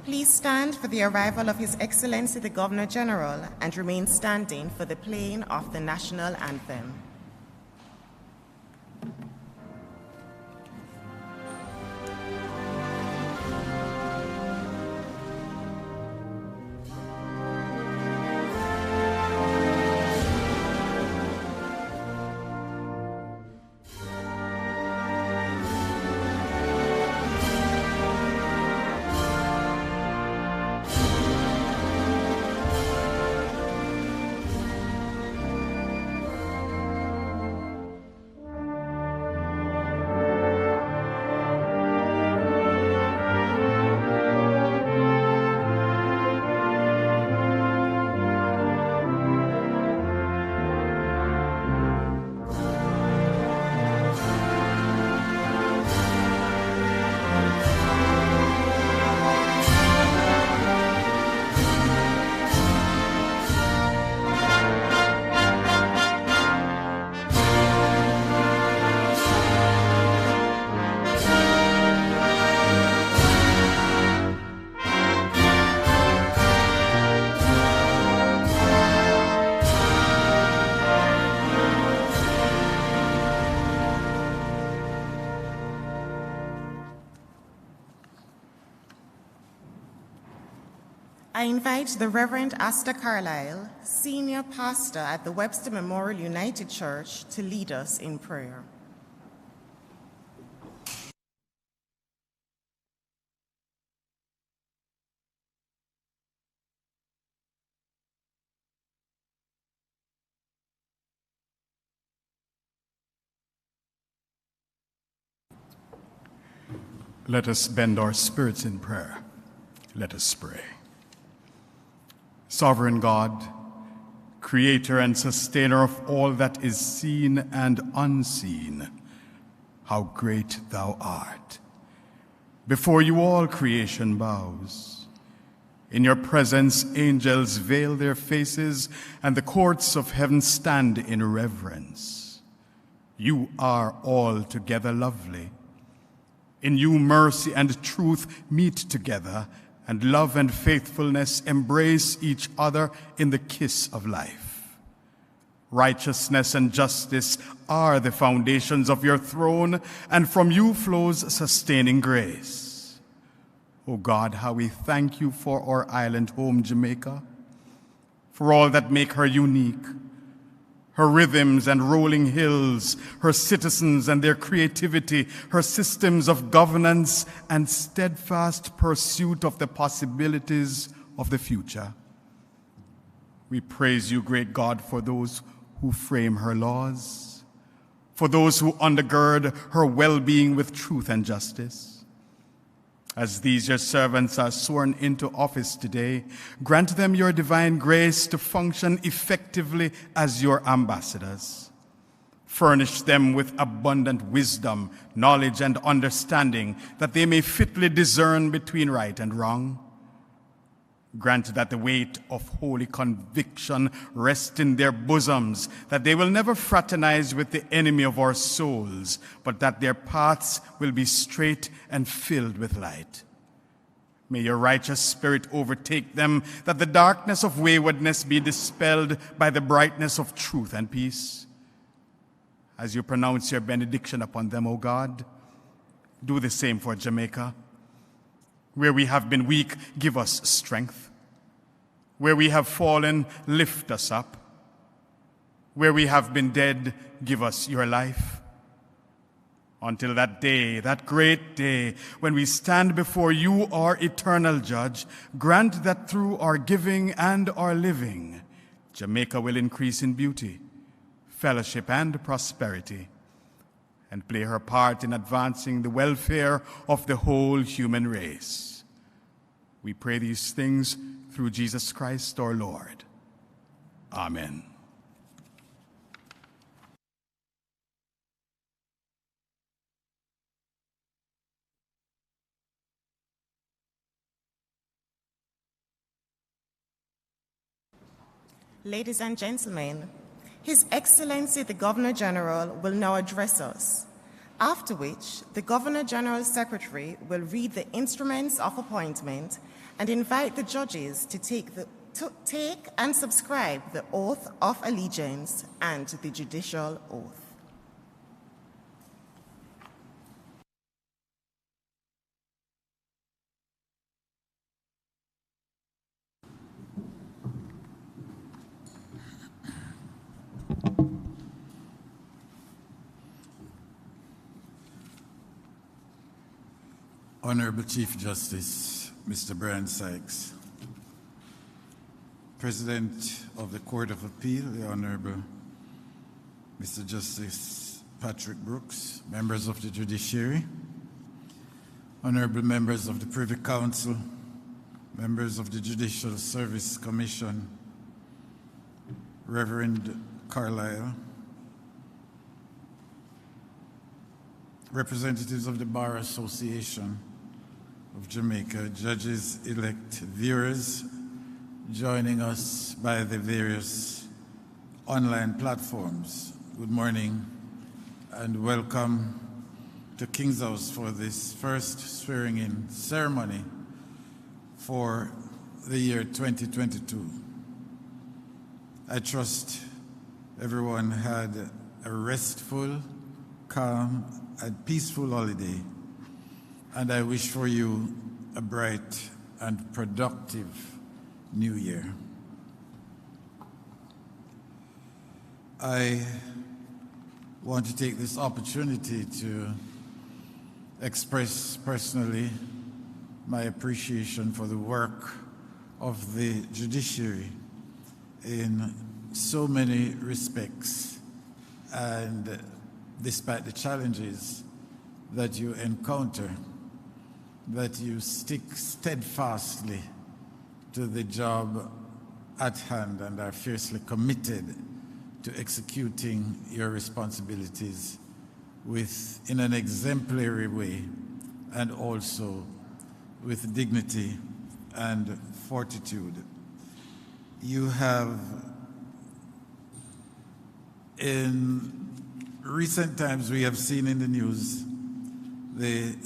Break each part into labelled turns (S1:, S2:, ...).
S1: Please stand for the arrival of His Excellency the Governor General and remain standing for the playing of the National Anthem. I invite the Reverend Asta Carlisle, Senior Pastor at the Webster Memorial United Church, to lead us in prayer.
S2: Let us bend our spirits in prayer. Let us pray. Sovereign God, creator and sustainer of all that is seen and unseen, how great thou art. Before you all creation bows. In your presence angels veil their faces, and the courts of heaven stand in reverence. You are altogether lovely. In you mercy and truth meet together, and love and faithfulness embrace each other in the kiss of life. Righteousness and justice are the foundations of your throne, and from you flows sustaining grace. O God, how we thank you for our island home, Jamaica, for all that make her unique, her rhythms and rolling hills, her citizens and their creativity, her systems of governance and steadfast pursuit of the possibilities of the future. We praise you, great God, for those who frame her laws, for those who undergird her well-being with truth and justice. As these your servants are sworn into office today, grant them your divine grace to function effectively as your ambassadors. Furnish them with abundant wisdom, knowledge, and understanding, that they may fitly discern between right and wrong. Grant that the weight of holy conviction rest in their bosoms, that they will never fraternize with the enemy of our souls, but that their paths will be straight and filled with light. May your righteous spirit overtake them, that the darkness of waywardness be dispelled by the brightness of truth and peace. As you pronounce your benediction upon them, O God, do the same for Jamaica. Where we have been weak, give us strength. Where we have fallen, lift us up. Where we have been dead, give us your life. Until that day, that great day, when we stand before you, our eternal judge, grant that through our giving and our living, Jamaica will increase in beauty, fellowship, and prosperity, and play her part in advancing the welfare of the whole human race. We pray these things through Jesus Christ our Lord. Amen.
S1: Ladies and gentlemen, His Excellency the Governor General will now address us, after which the Governor General's Secretary will read the instruments of appointment and invite the judges to take and subscribe the oath of allegiance and the judicial oath.
S3: Honorable Chief Justice, Mr. Brian Sykes, President of the Court of Appeal, the Honorable Mr. Justice Patrick Brooks, members of the Judiciary, honorable members of the Privy Council, members of the Judicial Service Commission, Reverend Carlisle, representatives of the Bar Association of Jamaica, judges-elect, viewers joining us by the various online platforms. Good morning and welcome to King's House for this first swearing-in ceremony for the year 2022. I trust everyone had a restful, calm, and peaceful holiday, and I wish for you a bright and productive new year. I want to take this opportunity to express personally my appreciation for the work of the judiciary in so many respects, and despite the challenges that you encounter, that you stick steadfastly to the job at hand and are fiercely committed to executing your responsibilities in an exemplary way and also with dignity and fortitude. You have, in recent times, we have seen in the news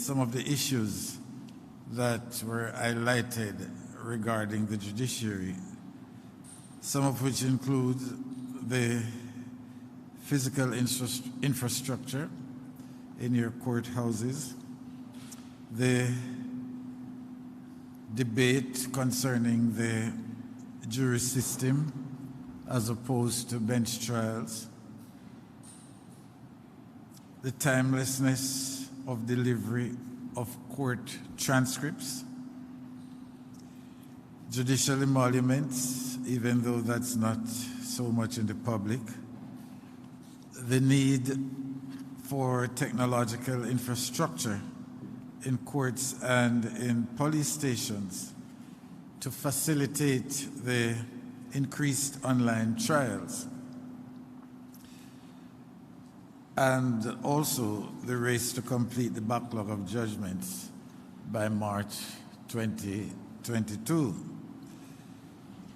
S3: some of the issues that were highlighted regarding the judiciary, some of which include the physical infrastructure in your courthouses, the debate concerning the jury system as opposed to bench trials, the timelessness of delivery of court transcripts, judicial emoluments, even though that's not so much in the public, the need for technological infrastructure in courts and in police stations to facilitate the increased online trials, and also the race to complete the backlog of judgments by March 2022.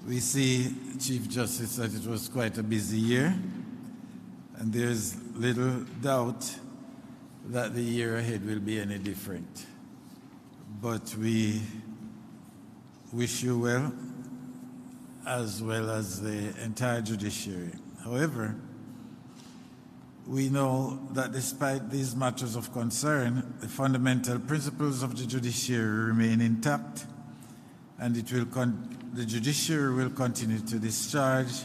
S3: We see, Chief Justice, that it was quite a busy year, and there's little doubt that the year ahead will be any different. But we wish you well as the entire judiciary. However, we know that despite these matters of concern, the fundamental principles of the judiciary remain intact, and the judiciary will continue to discharge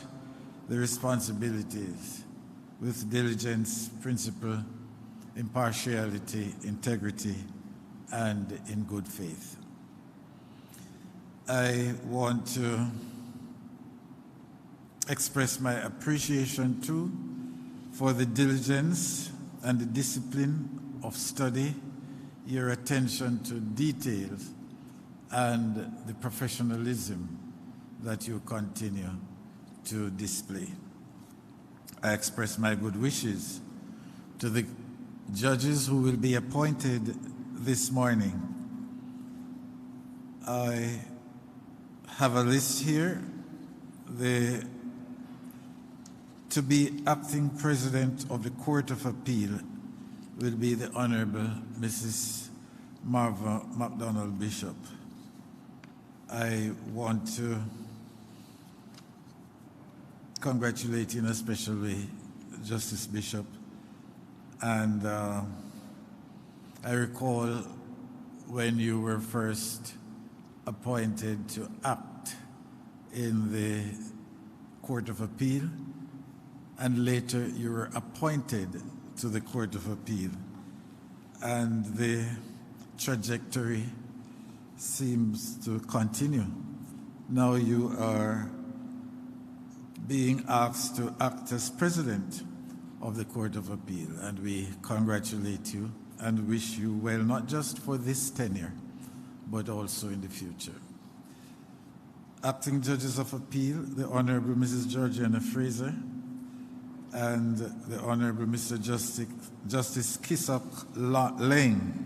S3: the responsibilities with diligence, principle, impartiality, integrity, and in good faith. I want to express my appreciation too for the diligence and the discipline of study, your attention to details, and the professionalism that you continue to display. I express my good wishes to the judges who will be appointed this morning. I have a list here. To be acting president of the Court of Appeal will be the Honorable Mrs. Marva MacDonald Bishop. I want to congratulate in a special way Justice Bishop. And I recall when you were first appointed to act in the Court of Appeal, and later you were appointed to the Court of Appeal. And the trajectory seems to continue. Now you are being asked to act as president of the Court of Appeal, and we congratulate you and wish you well, not just for this tenure, but also in the future. Acting Judges of Appeal, the Honorable Mrs. Georgiana Fraser and the Honorable Mr. Justice Kisok Lang.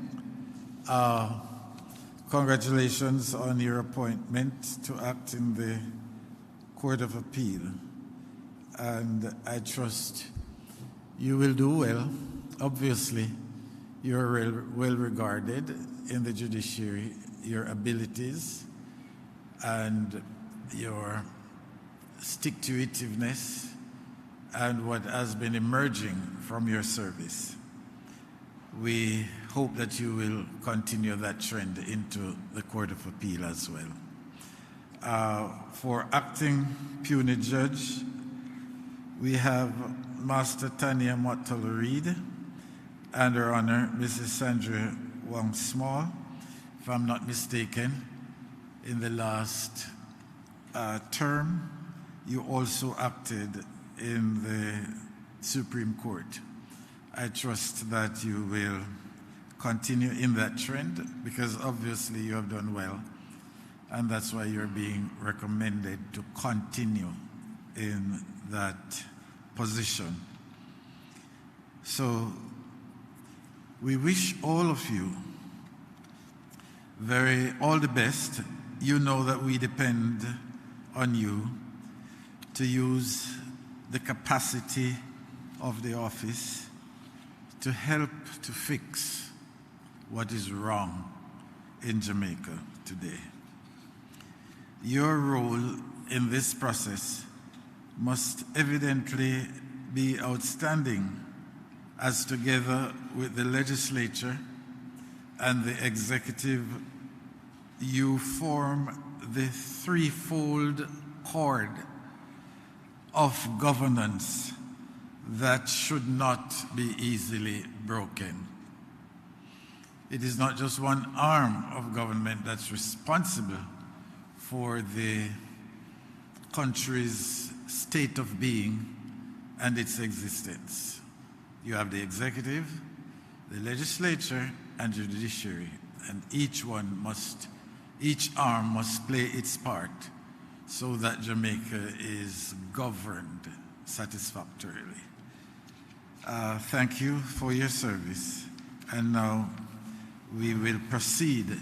S3: Congratulations on your appointment to act in the Court of Appeal. And I trust you will do well. Obviously, you're well regarded in the judiciary. Your abilities and your stick-to-itiveness and what has been emerging from your service. We hope that you will continue that trend into the Court of Appeal as well. For acting puny judge, we have Master Tanya Motolo-Reed and Her Honor Mrs. Sandra Wong Small. If I'm not mistaken, in the last term, you also acted in the Supreme Court. I trust that you will continue in that trend because obviously you have done well, and that's why you're being recommended to continue in that position. So we wish all of you all the best. You know that we depend on you to use the capacity of the office to help to fix what is wrong in Jamaica today. Your role in this process must evidently be outstanding, as together with the legislature and the executive, you form the threefold cord of governance that should not be easily broken. It is not just one arm of government that's responsible for the country's state of being and its existence. You have the executive, the legislature, and the judiciary, and each arm must play its part so that Jamaica is governed satisfactorily. Thank you for your service. And now we will proceed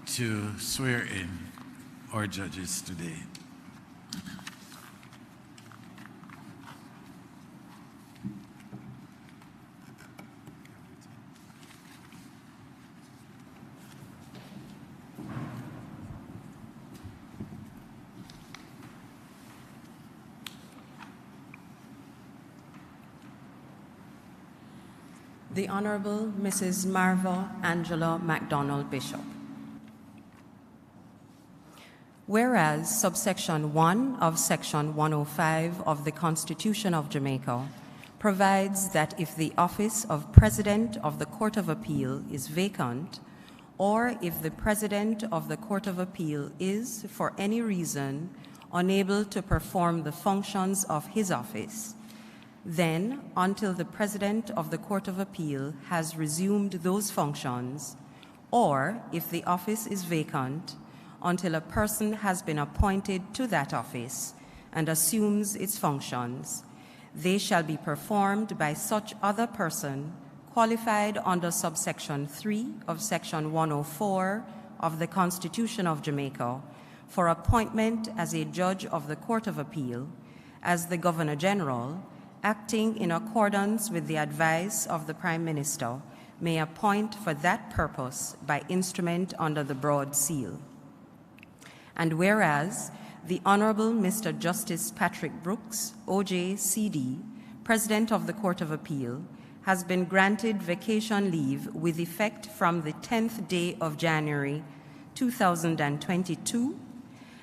S3: to swear in our judges today.
S4: The Honorable Mrs. Marva Angela MacDonald Bishop. Whereas subsection 1 of section 105 of the Constitution of Jamaica provides that if the office of President of the Court of Appeal is vacant, or if the President of the Court of Appeal is, for any reason, unable to perform the functions of his office, then, until the President of the Court of Appeal has resumed those functions, or if the office is vacant, until a person has been appointed to that office and assumes its functions, they shall be performed by such other person qualified under subsection 3 of section 104 of the Constitution of Jamaica for appointment as a judge of the Court of Appeal, as the Governor General, acting in accordance with the advice of the Prime Minister, may appoint for that purpose by instrument under the broad seal. And whereas the Honorable Mr. Justice Patrick Brooks, OJ, CD, President of the Court of Appeal, has been granted vacation leave with effect from the 10th day of January 2022,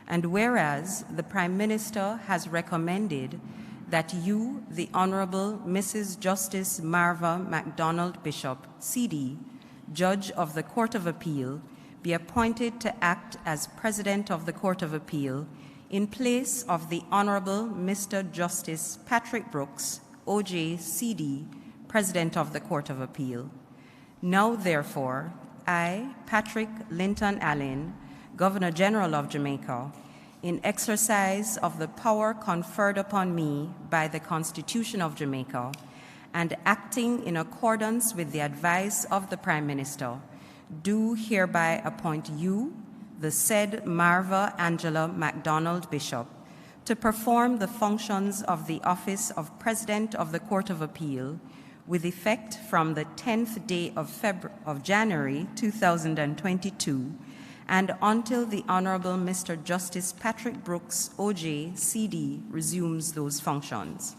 S4: and whereas the Prime Minister has recommended that you, the Honorable Mrs. Justice Marva MacDonald Bishop, CD, Judge of the Court of Appeal, be appointed to act as President of the Court of Appeal in place of the Honorable Mr. Justice Patrick Brooks, OJ, CD, President of the Court of Appeal. Now, therefore, I, Patrick Linton Allen, Governor General of Jamaica, in exercise of the power conferred upon me by the Constitution of Jamaica, and acting in accordance with the advice of the Prime Minister, do hereby appoint you, the said Marva Angela MacDonald Bishop, to perform the functions of the office of President of the Court of Appeal with effect from the 10th day of January 2022 and until the Honorable Mr. Justice Patrick Brooks, OJ, CD, resumes those functions.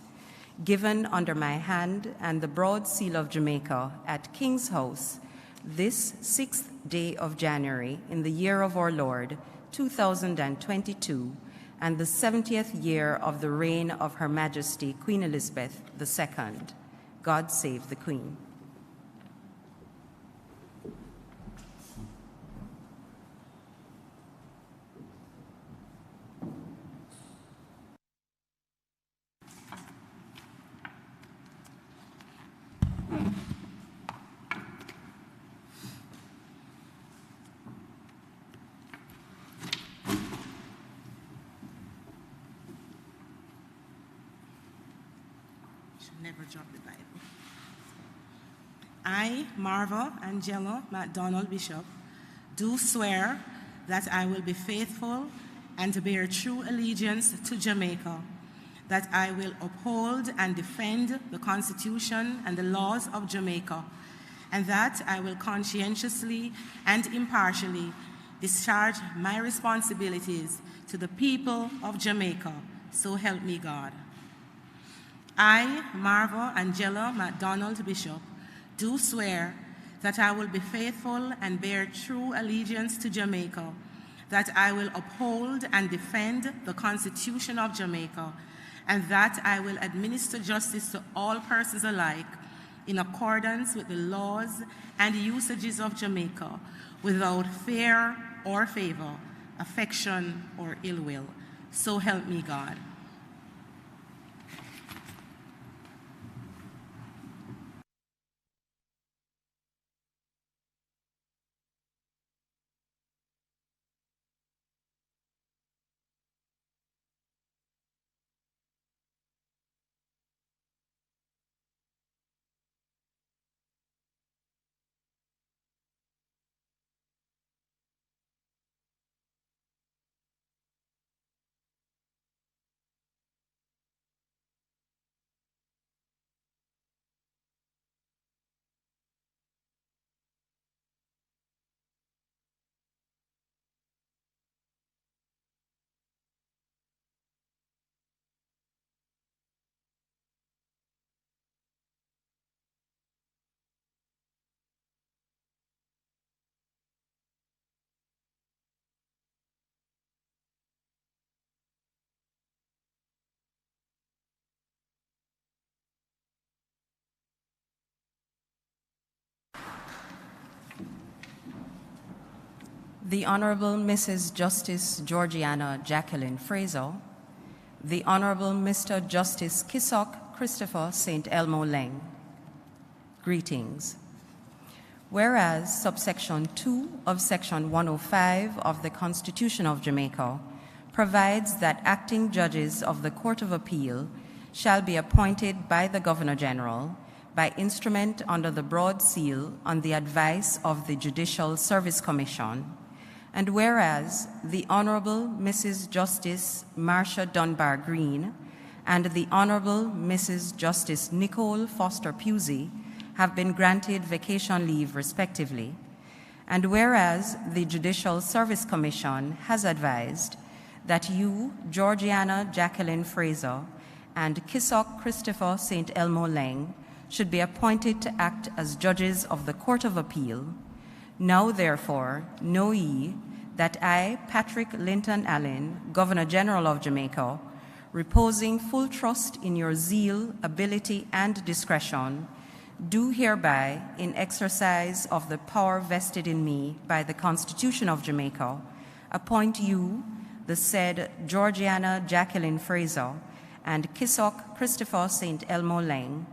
S4: Given under my hand and the broad seal of Jamaica at King's House, this 6th day of January in the year of our Lord, 2022, and the 70th year of the reign of Her Majesty Queen Elizabeth II. God save the Queen.
S5: Never drop the Bible. I, Marva Angela MacDonald Bishop, do swear that I will be faithful and to bear true allegiance to Jamaica, that I will uphold and defend the Constitution and the laws of Jamaica, and that I will conscientiously and impartially discharge my responsibilities to the people of Jamaica, so help me God. I, Marva Angela MacDonald Bishop, do swear that I will be faithful and bear true allegiance to Jamaica, that I will uphold and defend the Constitution of Jamaica, and that I will administer justice to all persons alike in accordance with the laws and usages of Jamaica, without fear or favor, affection or ill will. So help me God.
S4: The Honorable Mrs. Justice Georgiana Jacqueline Fraser, the Honorable Mr. Justice Kissock Christopher St. Elmo Leng. Greetings. Whereas subsection 2 of section 105 of the Constitution of Jamaica provides that acting judges of the Court of Appeal shall be appointed by the Governor General by instrument under the broad seal on the advice of the Judicial Service Commission. And whereas the Honorable Mrs. Justice Marcia Dunbar Green and the Honorable Mrs. Justice Nicole Foster Pusey have been granted vacation leave respectively. And whereas the Judicial Service Commission has advised that you, Georgiana Jacqueline Fraser, and Kisok Christopher St. Elmo Lang should be appointed to act as judges of the Court of Appeal, now therefore know ye that I, Patrick Linton Allen, Governor General of Jamaica, reposing full trust in your zeal, ability, and discretion, do hereby, in exercise of the power vested in me by the Constitution of Jamaica, appoint you, the said Georgiana Jacqueline Fraser, and Kisok Christopher St. Elmo Lang,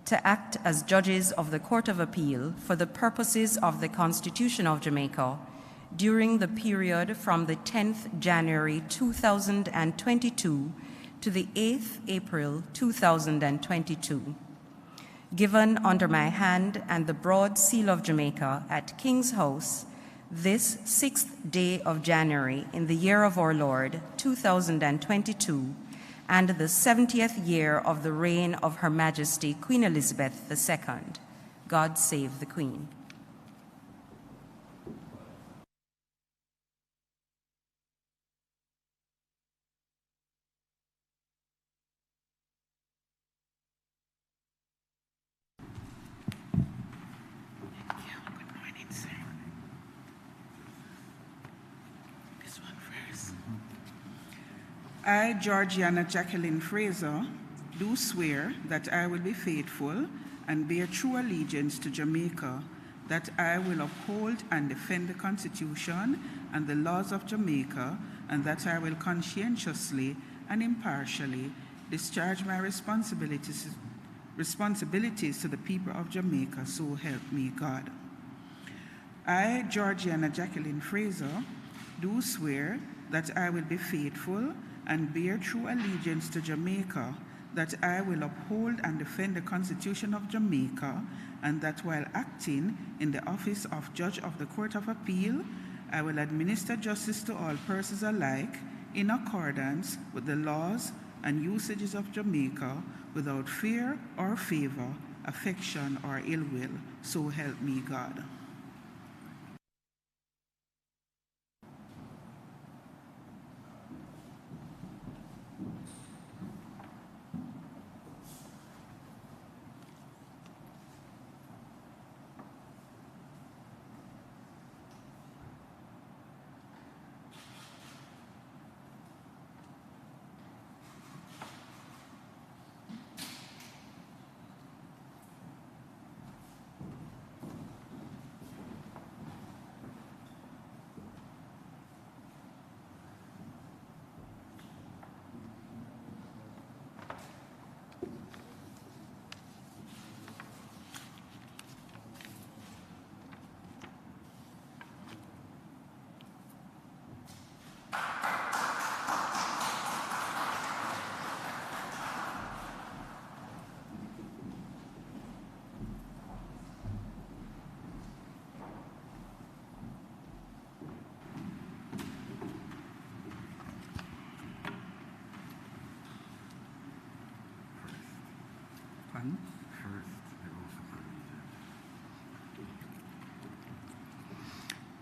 S4: to act as judges of the Court of Appeal for the purposes of the Constitution of Jamaica during the period from the 10th January 2022 to the 8th April 2022. Given under my hand and the broad seal of Jamaica at King's House this 6th day of January in the year of our Lord 2022, and the 70th year of the reign of Her Majesty Queen Elizabeth II. God save the Queen.
S6: I, Georgiana Jacqueline Fraser, do swear that I will be faithful and bear true allegiance to Jamaica, that I will uphold and defend the Constitution and the laws of Jamaica, and that I will conscientiously and impartially discharge my responsibilities to the people of Jamaica, so help me God. I, Georgiana Jacqueline Fraser, do swear that I will be faithful and bear true allegiance to Jamaica, that I will uphold and defend the Constitution of Jamaica, and that while acting in the office of Judge of the Court of Appeal, I will administer justice to all persons alike in accordance with the laws and usages of Jamaica, without fear or favor, affection or ill will. So help me God.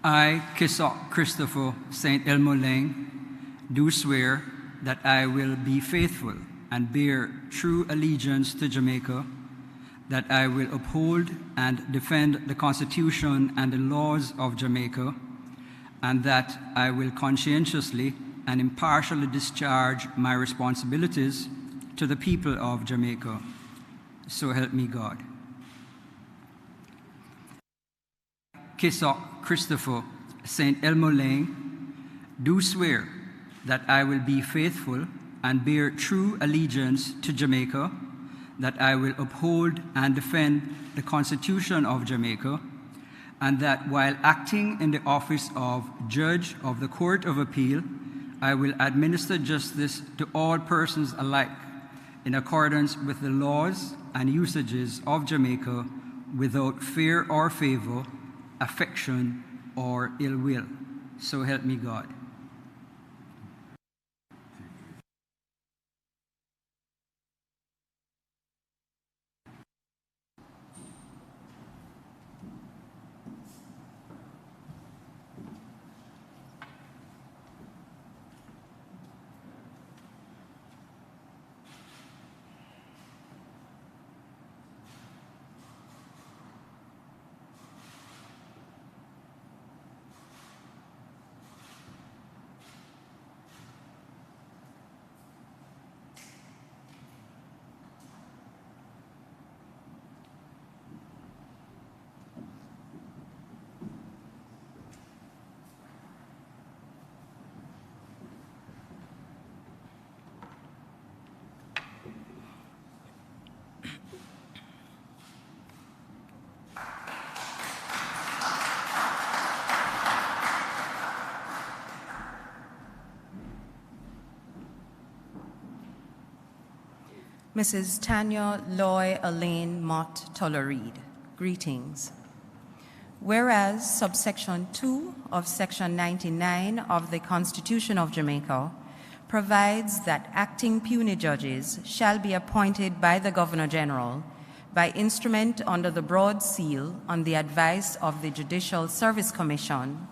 S7: I, Kisok Christopher St. Elmo Lang, do swear that I will be faithful and bear true allegiance to Jamaica, that I will uphold and defend the Constitution and the laws of Jamaica, and that I will conscientiously and impartially discharge my responsibilities to the people of Jamaica. So help me God. Kisok Christopher St. Elmo Lang, do swear that I will be faithful and bear true allegiance to Jamaica, that I will uphold and defend the Constitution of Jamaica, and that while acting in the office of Judge of the Court of Appeal, I will administer justice to all persons alike in accordance with the laws and usages of Jamaica, without fear or favor, affection or ill will. So help me God.
S4: Mrs. Tanya Loy Elaine Mott Tollereed. Greetings. Whereas subsection 2 of section 99 of the Constitution of Jamaica provides that acting puny judges shall be appointed by the Governor General by instrument under the broad seal on the advice of the Judicial Service Commission,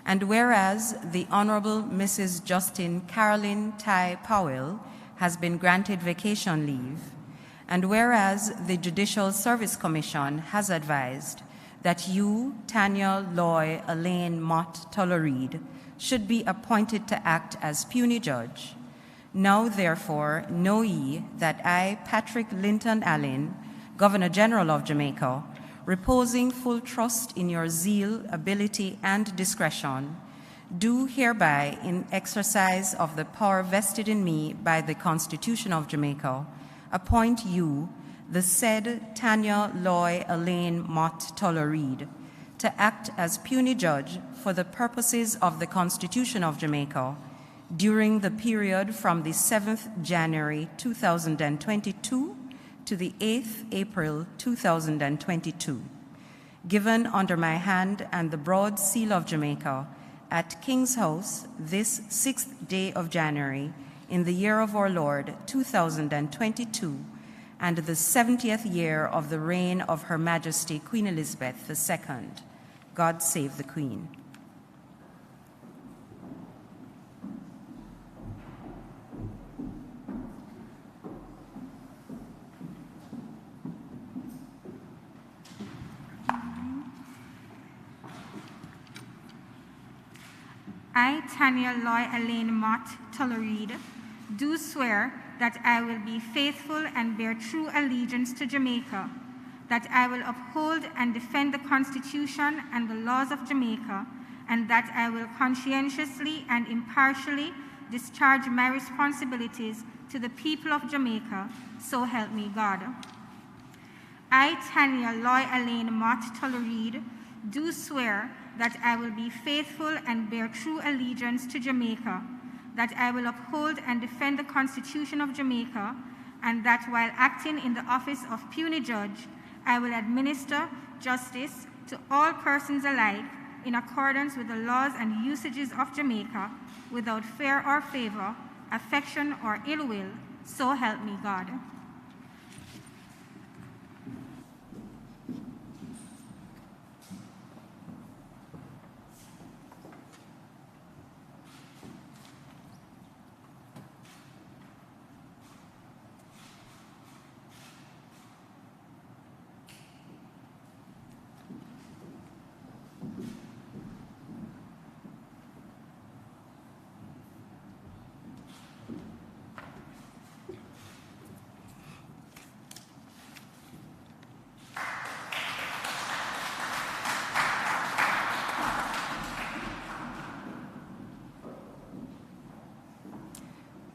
S4: and whereas the Honorable Mrs. Justine Caroline Ty Powell has been granted vacation leave, and whereas the Judicial Service Commission has advised that you, Tanya Loy Elaine Mott Tollereed, should be appointed to act as puny judge. Now, therefore, know ye that I, Patrick Linton Allen, Governor General of Jamaica, reposing full trust in your zeal, ability, and discretion, do hereby, in exercise of the power vested in me by the Constitution of Jamaica, appoint you, the said Tanya Loy Elaine Mott Tollereed, to act as puny judge for the purposes of the Constitution of Jamaica during the period from the 7th January 2022 to the 8th April 2022, given under my hand and the broad seal of Jamaica at King's House this 6th day of January in the year of our Lord 2022, and the 70th year of the reign of Her Majesty Queen Elizabeth II. God save the Queen.
S8: I, Tanya Loy Elaine Mott Tollereed, do swear that I will be faithful and bear true allegiance to Jamaica, that I will uphold and defend the Constitution and the laws of Jamaica, and that I will conscientiously and impartially discharge my responsibilities to the people of Jamaica, so help me God. I, Tanya Loy Elaine Mott Tollereed, do swear that I will be faithful and bear true allegiance to Jamaica, that I will uphold and defend the Constitution of Jamaica, and that while acting in the office of puny judge, I will administer justice to all persons alike in accordance with the laws and usages of Jamaica, without fear or favor, affection or ill will, so help me God.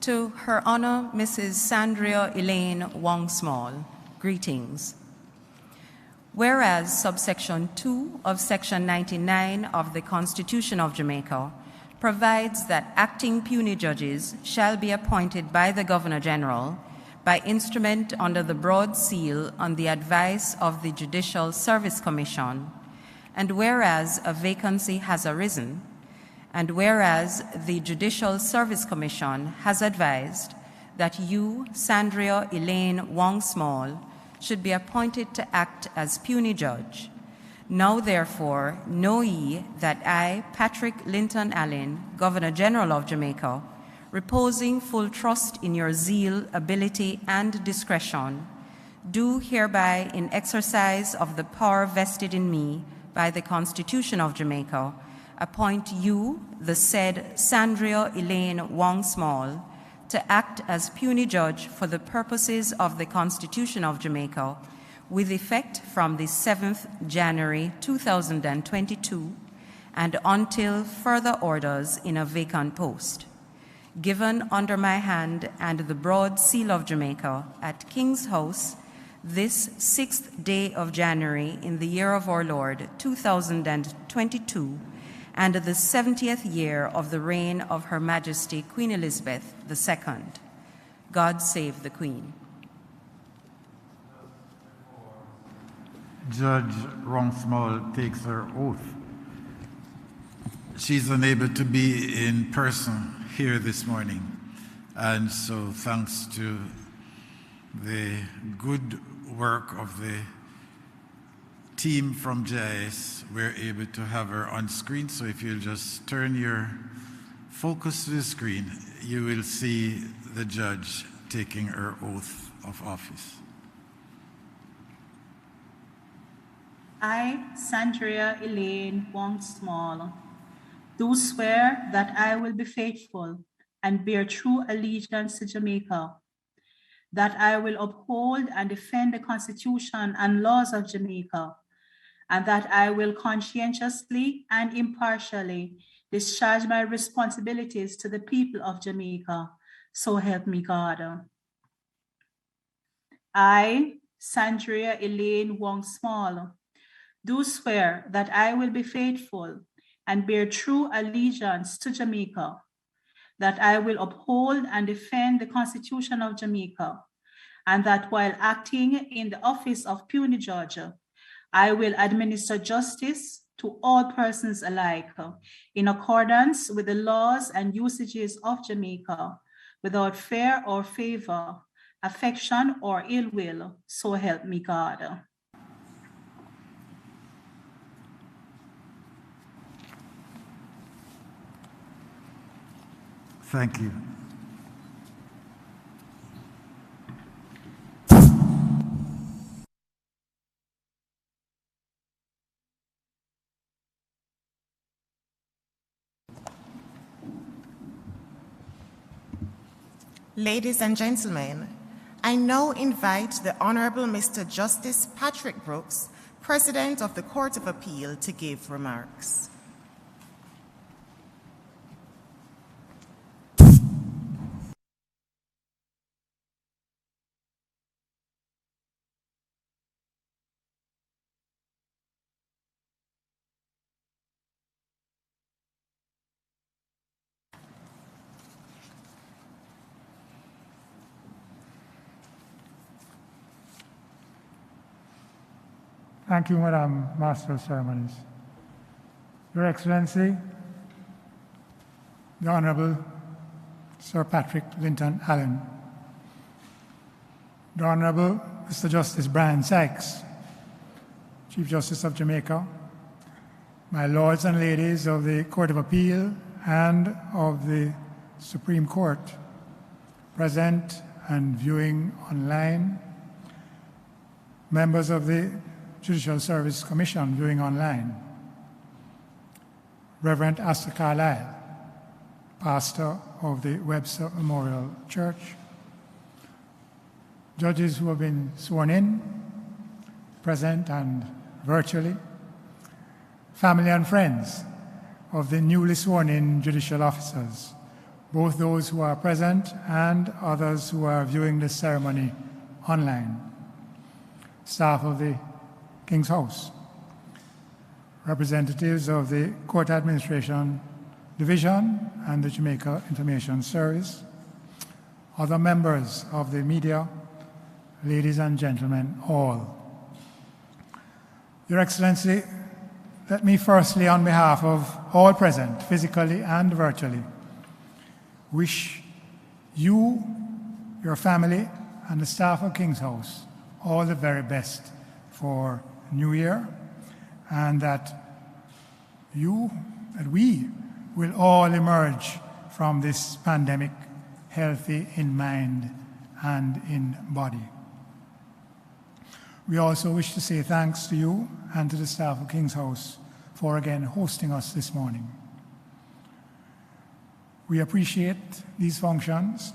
S4: To Her Honor, Mrs. Sandria Elaine Wong Small, greetings. Whereas subsection 2 of section 99 of the Constitution of Jamaica provides that acting puny judges shall be appointed by the Governor General by instrument under the broad seal on the advice of the Judicial Service Commission, and whereas a vacancy has arisen, and whereas the Judicial Service Commission has advised that you, Sandria Elaine Wong Small, should be appointed to act as puny judge. Now, therefore, know ye that I, Patrick Linton Allen, Governor General of Jamaica, reposing full trust in your zeal, ability, and discretion, do hereby, in exercise of the power vested in me by the Constitution of Jamaica, appoint you, the said Sandria Elaine Wong Small, to act as puny judge for the purposes of the Constitution of Jamaica, with effect from the 7th January 2022 and until further orders in a vacant post, given under my hand and the broad seal of Jamaica at King's House this 6th day of January in the year of our Lord 2022, and the 70th year of the reign of Her Majesty Queen Elizabeth II. God save the Queen.
S3: Judge Rongsmall takes her oath. She's unable to be in person here this morning, and so thanks to the good work of the team from JIS, we're able to have her on screen. So if you'll just turn your focus to the screen, you will see the judge taking her oath of office.
S9: I, Sandria Elaine Wong Small, do swear that I will be faithful and bear true allegiance to Jamaica, that I will uphold and defend the Constitution and laws of Jamaica, and that I will conscientiously and impartially discharge my responsibilities to the people of Jamaica. So help me God. I, Sandria Elaine Wong Small, do swear that I will be faithful and bear true allegiance to Jamaica, that I will uphold and defend the Constitution of Jamaica, and that while acting in the office of Puny Judge, I will administer justice to all persons alike in accordance with the laws and usages of Jamaica, without fear or favor, affection or ill will. So help me God.
S3: Thank you.
S1: Ladies and gentlemen, I now invite the Honorable Mr. Justice Patrick Brooks, President of the Court of Appeal, to give remarks.
S10: Thank you, Madam Master of Ceremonies. Your Excellency, the Honorable Sir Patrick Linton Allen, the Honorable Mr. Justice Brian Sykes, Chief Justice of Jamaica, my lords and ladies of the Court of Appeal and of the Supreme Court, present and viewing online, members of the Judicial Service Commission viewing online, Reverend Asta Carlyle, pastor of the Webster Memorial Church, judges who have been sworn in, present and virtually, family and friends of the newly sworn in judicial officers, both those who are present and others who are viewing this ceremony online, staff of the King's House, representatives of the Court Administration Division and the Jamaica Information Service, other members of the media, ladies and gentlemen, all. Your Excellency, let me firstly, on behalf of all present, physically and virtually, wish you, your family, and the staff of King's House all the very best for New Year, and that we will all emerge from this pandemic healthy in mind and in body. We also wish to say thanks to you and to the staff of King's House for again hosting us this morning. We appreciate these functions,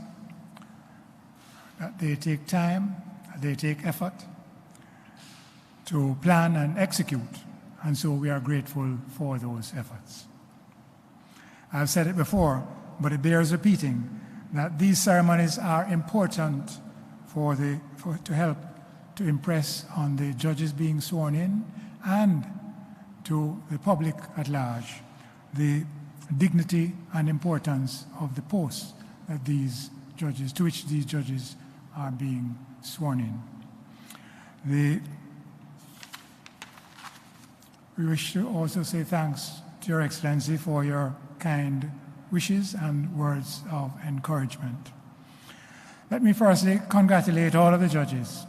S10: that they take time, they take effort to plan and execute, and so we are grateful for those efforts. I've said it before, but it bears repeating, that these ceremonies are important to help to impress on the judges being sworn in and to the public at large the dignity and importance of the posts that to which these judges are being sworn in. The We wish to also say thanks to Your Excellency for your kind wishes and words of encouragement. Let me firstly congratulate all of the judges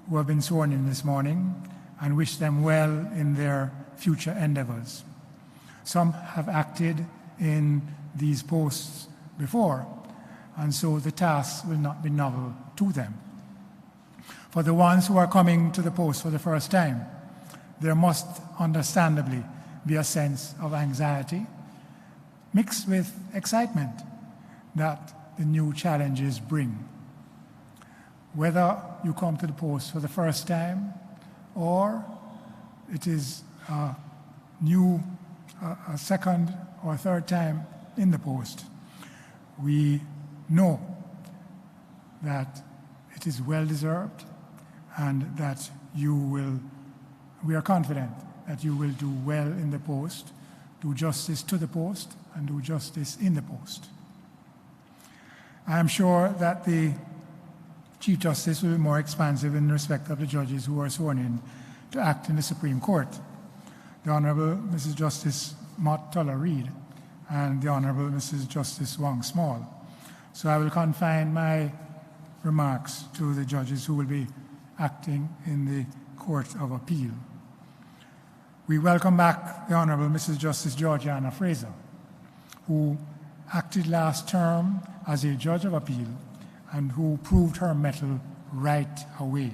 S10: who have been sworn in this morning and wish them well in their future endeavors. Some have acted in these posts before, and so the task will not be novel to them. For the ones who are coming to the post for the first time, there must understandably be a sense of anxiety mixed with excitement that the new challenges bring. Whether you come to the post for the first time or it is a second or third time in the post, we know that it is well deserved and that we are confident that you will do well in the post, do justice to the post, and do justice in the post. I am sure that the Chief Justice will be more expansive in respect of the judges who are sworn in to act in the Supreme Court, the Honorable Mrs. Justice Mott Tuller-Reid and the Honorable Mrs. Justice Wong Small. So I will confine my remarks to the judges who will be acting in the Court of Appeal. We welcome back the Honorable Mrs. Justice Georgiana Fraser, who acted last term as a judge of appeal and who proved her mettle right away.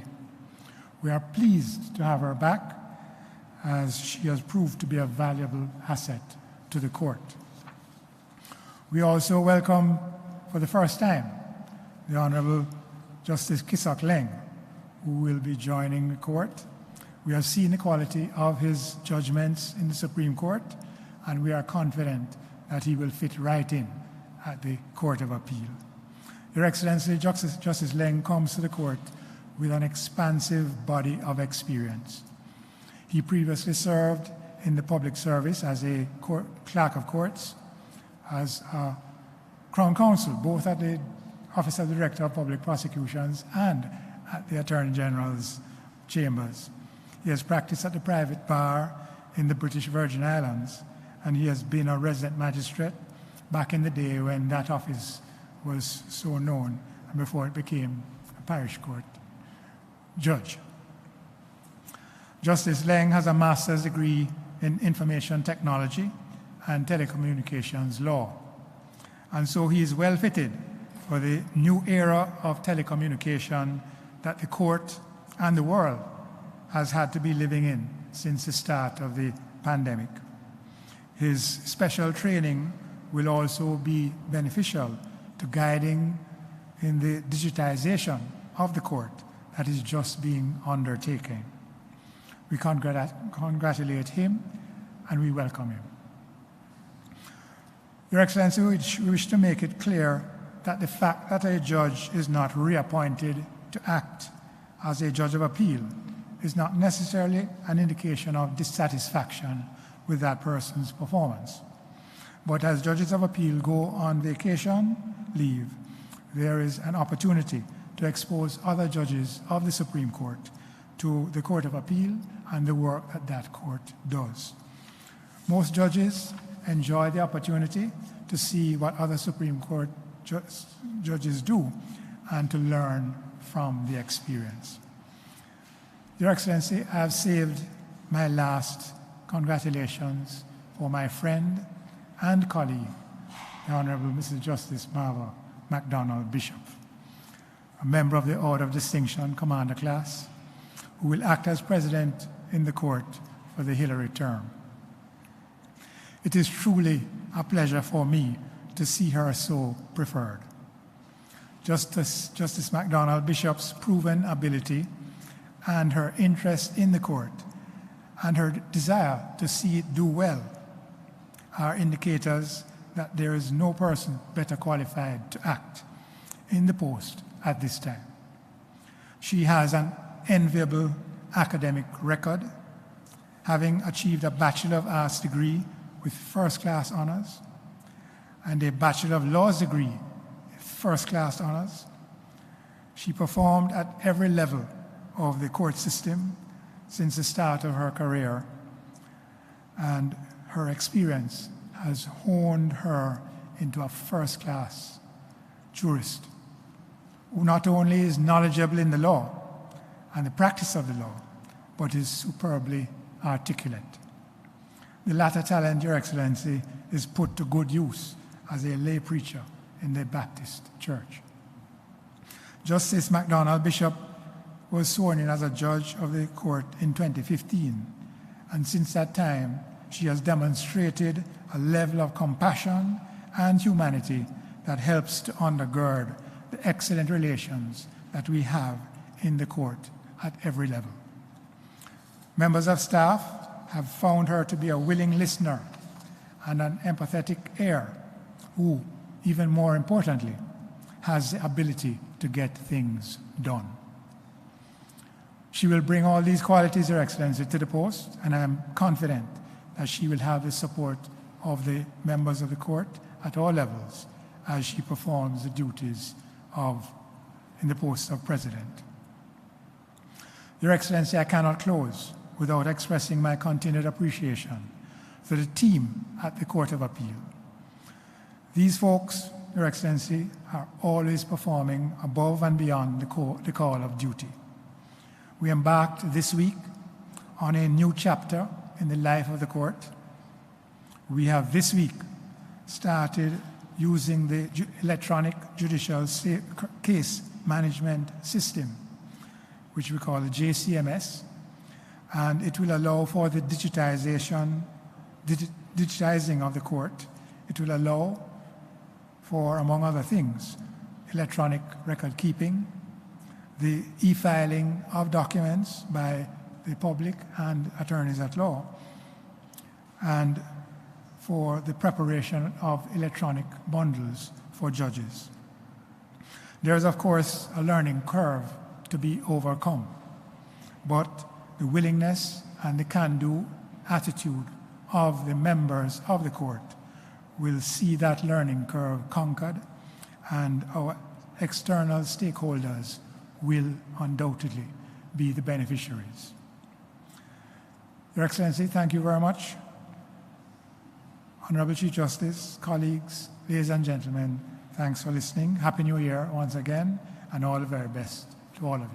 S10: We are pleased to have her back as she has proved to be a valuable asset to the court. We also welcome for the first time the Honorable Justice Kisak Leng, who will be joining the court. We have seen the quality of his judgments in the Supreme Court, and we are confident that he will fit right in at the Court of Appeal. Your Excellency, Justice Leng comes to the court with an expansive body of experience. He previously served in the public service as a clerk of courts, as a Crown Counsel, both at the Office of the Director of Public Prosecutions and at the Attorney General's chambers. He has practiced at the private bar in the British Virgin Islands, and he has been a resident magistrate back in the day when that office was so known and before it became a parish court judge. Justice Leng has a master's degree in information technology and telecommunications law, and so he is well fitted for the new era of telecommunication that the court and the world has had to be living in since the start of the pandemic. His special training will also be beneficial to guiding in the digitization of the court that is just being undertaken. We congratulate him and we welcome him. Your Excellency, we wish to make it clear that the fact that a judge is not reappointed to act as a judge of appeal is not necessarily an indication of dissatisfaction with that person's performance. But as judges of appeal go on vacation leave, there is an opportunity to expose other judges of the Supreme Court to the Court of Appeal and the work that that court does. Most judges enjoy the opportunity to see what other Supreme Court judges do and to learn from the experience. Your Excellency, I have saved my last congratulations for my friend and colleague, the Honorable Mrs. Justice Marva MacDonald Bishop, a member of the Order of Distinction Commander Class, who will act as president in the court for the Hillary term. It is truly a pleasure for me to see her so preferred. Justice MacDonald Bishop's proven ability and her interest in the court and her desire to see it do well are indicators that there is no person better qualified to act in the post at this time. She has an enviable academic record, having achieved a Bachelor of Arts degree with first-class honors and a Bachelor of Laws degree with first-class honors. She performed at every level of the court system since the start of her career and her experience has honed her into a first-class jurist who not only is knowledgeable in the law and the practice of the law, but is superbly articulate. The latter talent, Your Excellency, is put to good use as a lay preacher in the Baptist Church. Justice MacDonald Bishop was sworn in as a judge of the court in 2015, and since that time, she has demonstrated a level of compassion and humanity that helps to undergird the excellent relations that we have in the court at every level. Members of staff have found her to be a willing listener and an empathetic heir who, even more importantly, has the ability to get things done. She will bring all these qualities, Your Excellency, to the post, and I am confident that she will have the support of the members of the court at all levels as she performs the duties in the post of President. Your Excellency, I cannot close without expressing my continued appreciation for the team at the Court of Appeal. These folks, Your Excellency, are always performing above and beyond the call of duty. We embarked this week on a new chapter in the life of the court. We have this week started using the electronic judicial case management system, which we call the JCMS, and it will allow for the digitizing of the court. It will allow for, among other things, electronic record keeping, the e-filing of documents by the public and attorneys at law, and for the preparation of electronic bundles for judges. There is, of course, a learning curve to be overcome, but the willingness and the can-do attitude of the members of the court will see that learning curve conquered, and our external stakeholders will undoubtedly be the beneficiaries. Your Excellency, thank you very much. Honorable Chief Justice, colleagues, ladies and gentlemen, thanks for listening. Happy New Year once again, and all the very best to all of you.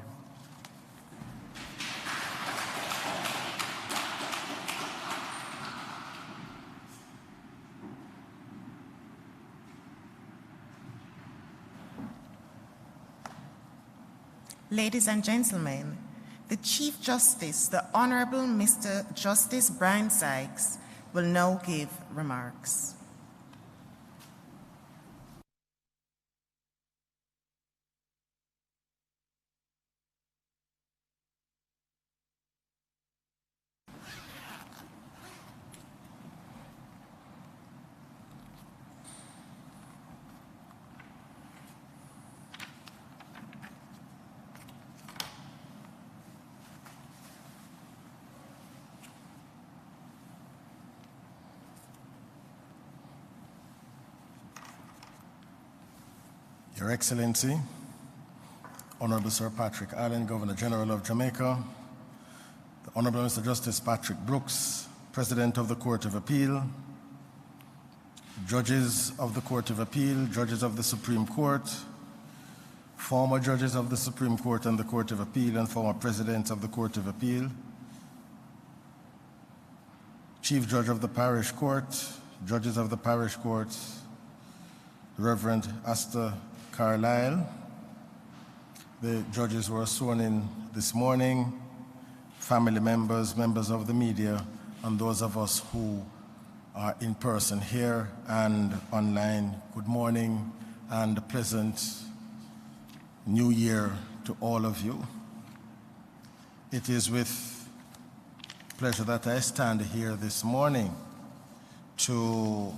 S1: Ladies and gentlemen, the Chief Justice, the Honorable Mr. Justice Brian Sykes, will now give remarks.
S11: Your Excellency, Honorable Sir Patrick Allen, Governor General of Jamaica, the Honorable Mr. Justice Patrick Brooks, President of the Court of Appeal, judges of the Court of Appeal, judges of the Supreme Court, former judges of the Supreme Court and the Court of Appeal, and former presidents of the Court of Appeal, Chief Judge of the Parish Court, judges of the Parish Court, Reverend Asta Carlisle, the judges who are sworn in this morning, family members, members of the media, and those of us who are in person here and online, good morning and a pleasant New Year to all of you. It is with pleasure that I stand here this morning to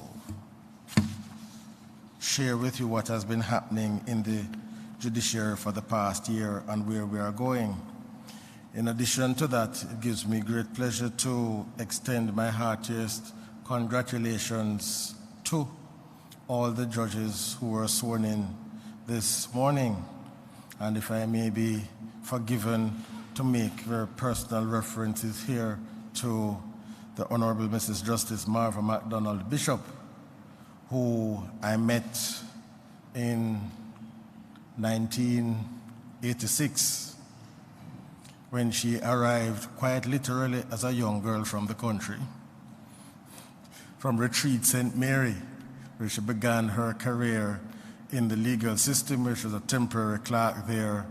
S11: share with you what has been happening in the judiciary for the past year and where we are going. In addition to that, it gives me great pleasure to extend my heartiest congratulations to all the judges who were sworn in this morning. And if I may be forgiven to make very personal references here to the Honorable Mrs. Justice Marva MacDonald Bishop, who I met in 1986 when she arrived quite literally as a young girl from the country, from Retreat St. Mary, where she began her career in the legal system, where she was a temporary clerk there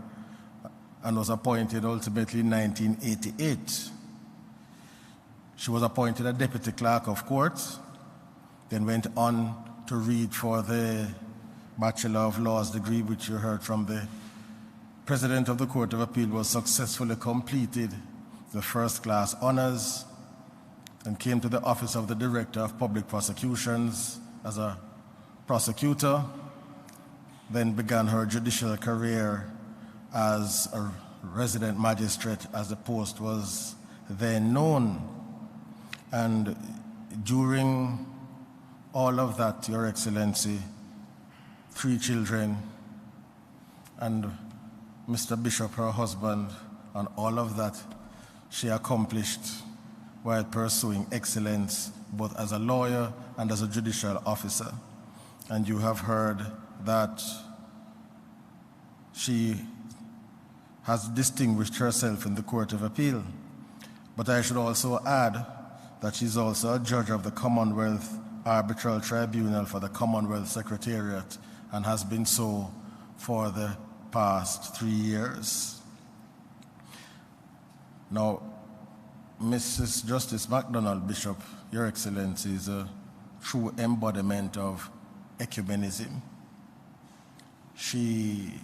S11: and was appointed ultimately in 1988. She was appointed a deputy clerk of courts, then went on to read for the Bachelor of Laws degree, which you heard from the President of the Court of Appeal, was successfully completed the first-class honors and came to the office of the Director of Public Prosecutions as a prosecutor, then began her judicial career as a resident magistrate, as the post was then known. And during all of that, Your Excellency, 3 children, and Mr. Bishop, her husband, and all of that she accomplished while pursuing excellence both as a lawyer and as a judicial officer. And you have heard that she has distinguished herself in the Court of Appeal. But I should also add that she's also a judge of the Commonwealth Arbitral Tribunal for the Commonwealth Secretariat and has been so for the past 3 years. Now, Mrs. Justice MacDonald Bishop, Your Excellency, is a true embodiment of ecumenism. She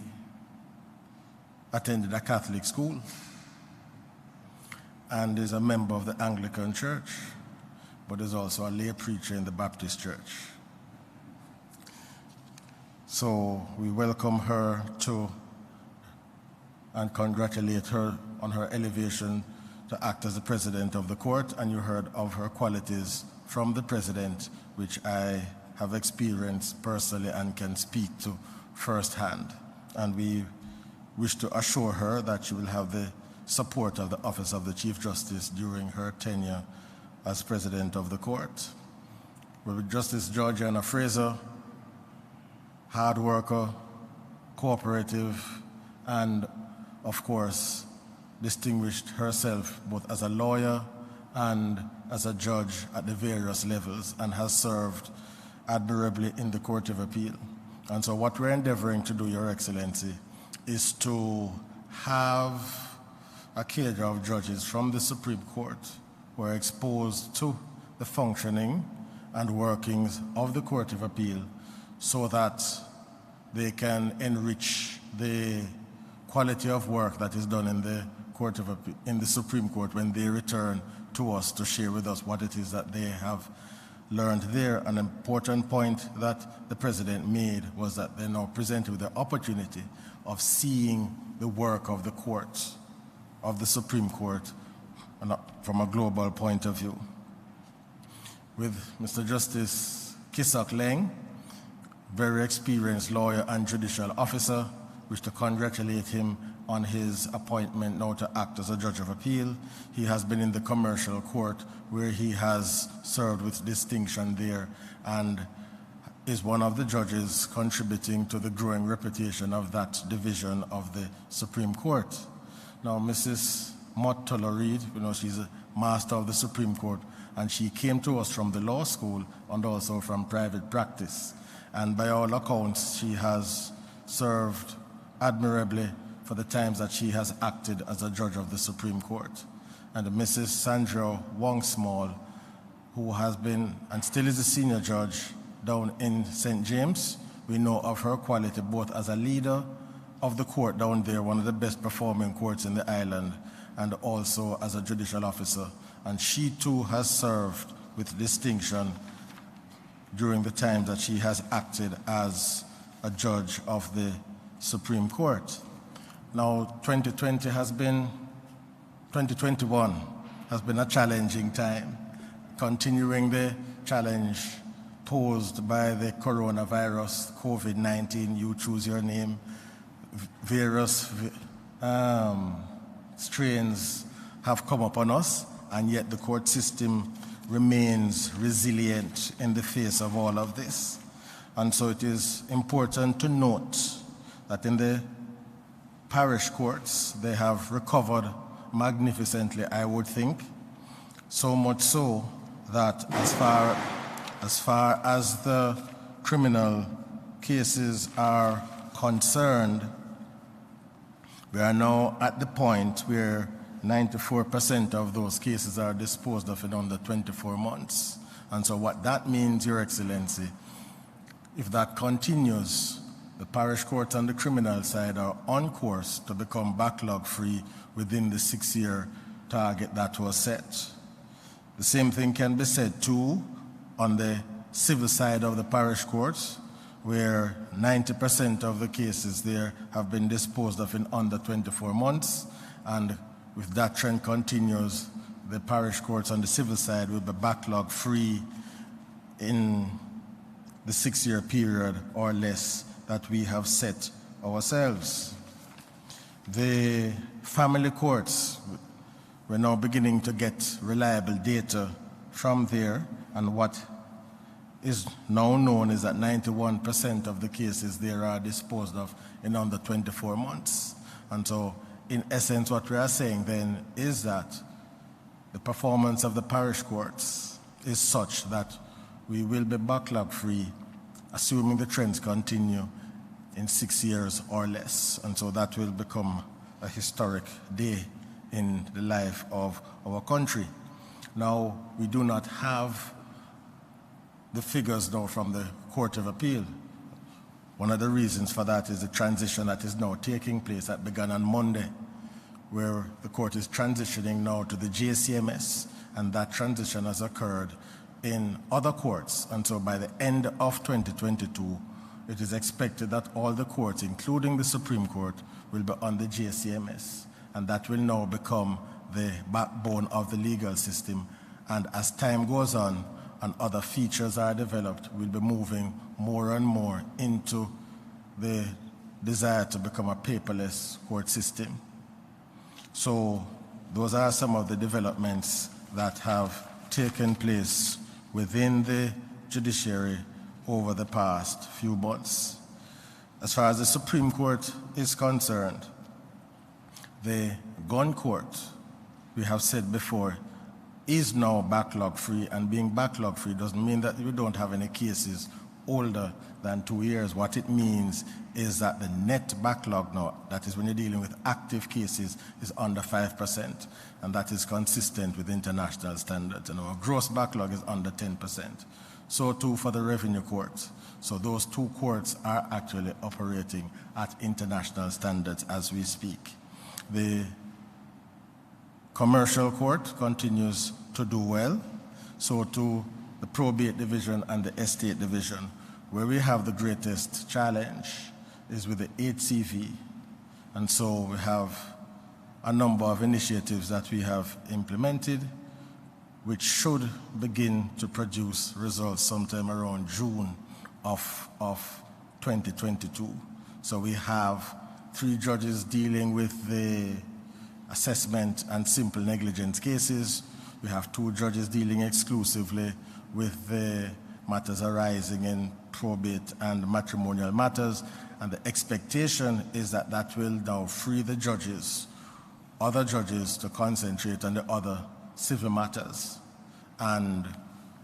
S11: attended a Catholic school and is a member of the Anglican Church, but is also a lay preacher in the Baptist Church. So we welcome her to and congratulate her on her elevation to act as the President of the Court, and you heard of her qualities from the President, which I have experienced personally and can speak to firsthand. And we wish to assure her that she will have the support of the Office of the Chief Justice during her tenure as President of the Court. With Justice Georgiana Fraser, hard worker, cooperative, and of course, distinguished herself both as a lawyer and as a judge at the various levels and has served admirably in the Court of Appeal. And so what we're endeavoring to do, Your Excellency, is to have a cadre of judges from the Supreme Court who are exposed to the functioning and workings of the Court of Appeal so that they can enrich the quality of work that is done in the Court of Appeal, in the Supreme Court, when they return to us to share with us what it is that they have learned there. An important point that the President made was that they're now presented with the opportunity of seeing the work of the courts, of the Supreme Court, from a global point of view. With Mr. Justice Kisak Leng, very experienced lawyer and judicial officer, wish to congratulate him on his appointment now to act as a judge of appeal. He has been in the commercial court where he has served with distinction there and is one of the judges contributing to the growing reputation of that division of the Supreme Court. Now, Mrs. Mott Reed, she's a master of the Supreme Court, and she came to us from the law school and also from private practice. And by all accounts, she has served admirably for the times that she has acted as a judge of the Supreme Court. And Mrs. Sandra Wong Small, who has been and still is a senior judge down in St. James, we know of her quality both as a leader of the court down there, one of the best performing courts in the island, and also as a judicial officer. And she too has served with distinction during the time that she has acted as a judge of the Supreme Court. Now, 2021 has been a challenging time, continuing the challenge posed by the coronavirus, COVID-19, you choose your name. Various strains have come upon us, and yet the court system remains resilient in the face of all of this. And so it is important to note that in the parish courts, they have recovered magnificently, I would think, so much so that as far as the criminal cases are concerned, we are now at the point where 94% of those cases are disposed of in under 24 months. And so what that means, Your Excellency, if that continues, the parish court on the criminal side are on course to become backlog-free within the 6-year target that was set. The same thing can be said too on the civil side of the parish courts, where 90% of the cases there have been disposed of in under 24 months. And if that trend continues, the parish courts on the civil side will be backlog-free in the 6-year period or less that we have set ourselves. The family courts, we're now beginning to get reliable data from there, and what is now known is that 91% of the cases there are disposed of in under 24 months. And so, in essence, what we are saying then is that the performance of the parish courts is such that we will be backlog-free, assuming the trends continue, in 6 years or less. And so that will become a historic day in the life of our country. Now, we do not have the figures now from the Court of Appeal. One of the reasons for that is the transition that is now taking place, that began on Monday, where the court is transitioning now to the JCMS, and that transition has occurred in other courts. And so by the end of 2022, it is expected that all the courts, including the Supreme Court, will be on the JCMS, and that will now become the backbone of the legal system. And as time goes on and other features are developed, we'll be moving more and more into the desire to become a paperless court system. So those are some of the developments that have taken place within the judiciary over the past few months. As far as the Supreme Court is concerned, the gun court, we have said before, is now backlog-free, and being backlog-free doesn't mean that we don't have any cases older than 2 years. What it means is that the net backlog now, that is when you're dealing with active cases, is under 5%, and that is consistent with international standards. And our gross backlog is under 10%. So too for the revenue courts. So those two courts are actually operating at international standards as we speak. The commercial court continues to do well, so too the probate division and the estate division. Where we have the greatest challenge is with the HCV, and so we have a number of initiatives that we have implemented which should begin to produce results sometime around June of 2022. So we have 3 judges dealing with the assessment and simple negligence cases. We have 2 judges dealing exclusively with the matters arising in probate and matrimonial matters, and the expectation is that that will now free the judges, other judges, to concentrate on the other civil matters. And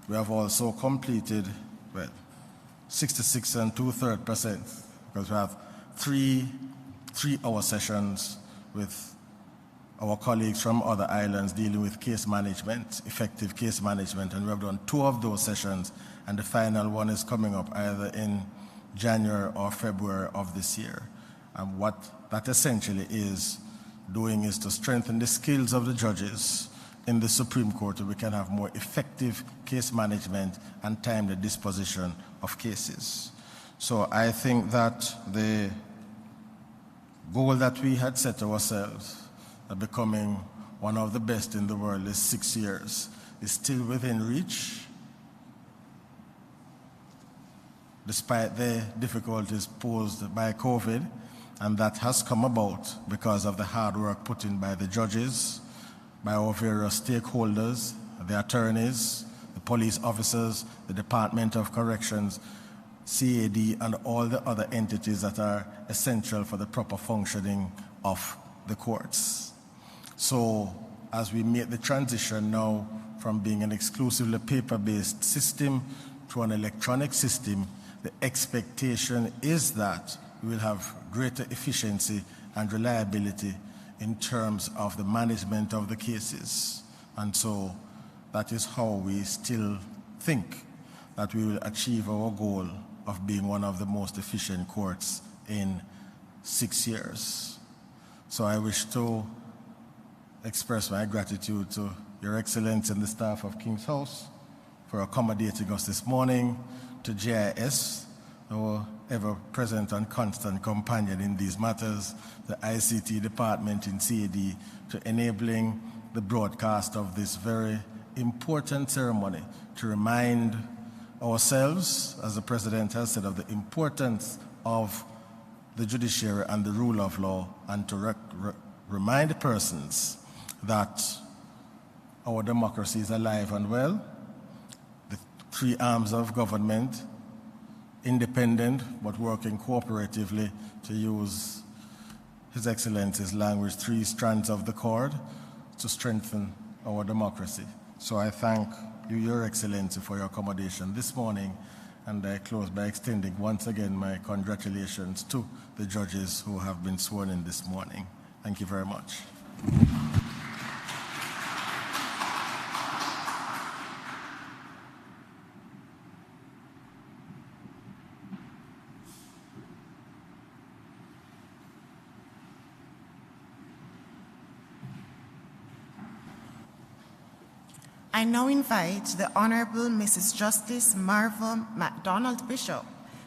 S11: we have also completed 66 2/3%, because we have 3-hour sessions with our colleagues from other islands dealing with case management, effective case management, and we have done 2 of those sessions, and the final one is coming up either in January or February of this year. And what that essentially is doing is to strengthen the skills of the judges in the Supreme Court, so we can have more effective case management and timely disposition of cases. So I think that the goal that we had set ourselves, becoming one of the best in the world in 6 years, is still within reach, despite the difficulties posed by COVID, and that has come about because of the hard work put in by the judges, by our various stakeholders, the attorneys, police officers, the Department of Corrections, CAD, and all the other entities that are essential for the proper functioning of the courts. So as we make the transition now from being an exclusively paper-based system to an electronic system, the expectation is that we will have greater efficiency and reliability in terms of the management of the cases. And so that is how we still think that we will achieve our goal of being one of the most efficient courts in 6 years. So I wish to express my gratitude to Your Excellency and the staff of King's House for accommodating us this morning, to JIS, our ever-present and constant companion in these matters, the ICT department in CAD, to enabling the broadcast of this very important ceremony, to remind ourselves, as the President has said, of the importance of the judiciary and the rule of law, and to remind persons that our democracy is alive and well. The three arms of government, independent but working cooperatively, to use His Excellency's language, three strands of the cord to strengthen our democracy. So I thank you, Your Excellency, for your accommodation this morning, and I close by extending once again my congratulations to the judges who have been sworn in this morning. Thank you very much.
S1: I now invite the Honorable Mrs. Justice Marva MacDonald Bishop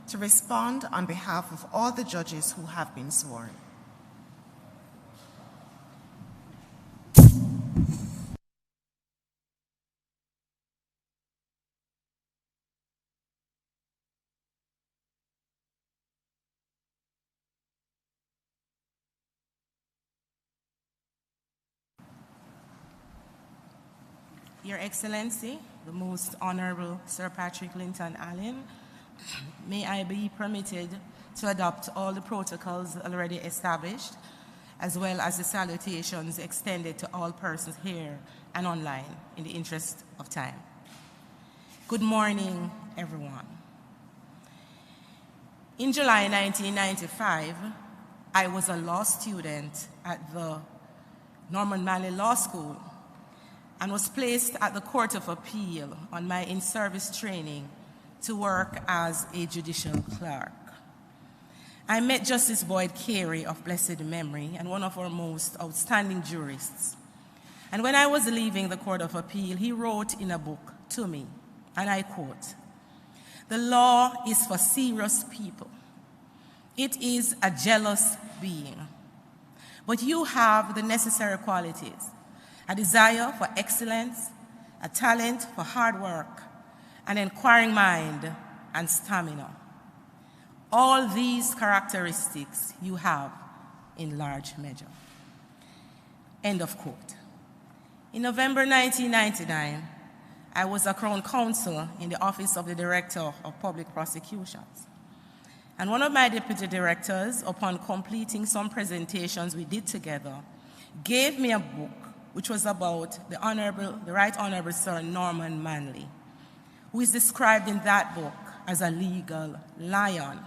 S1: to respond on behalf of all the judges who have been sworn.
S5: Your Excellency, the Most Honorable Sir Patrick Linton Allen, may I be permitted to adopt all the protocols already established, as well as the salutations extended to all persons here and online in the interest of time. Good morning, everyone. In July 1995, I was a law student at the Norman Manley Law School and was placed at the Court of Appeal on my in-service training to work as a judicial clerk. I met Justice Boyd Carey of blessed memory and one of our most outstanding jurists. And when I was leaving the Court of Appeal, he wrote in a book to me, and I quote, "The law is for serious people. It is a jealous being. But you have the necessary qualities: a desire for excellence, a talent for hard work, an inquiring mind, and stamina. All these characteristics you have in large measure." End of quote. In November 1999, I was a Crown Counsel in the Office of the Director of Public Prosecutions. And one of my deputy directors, upon completing some presentations we did together, gave me a book which was about the Right Honorable Sir Norman Manley, who is described in that book as a legal lion.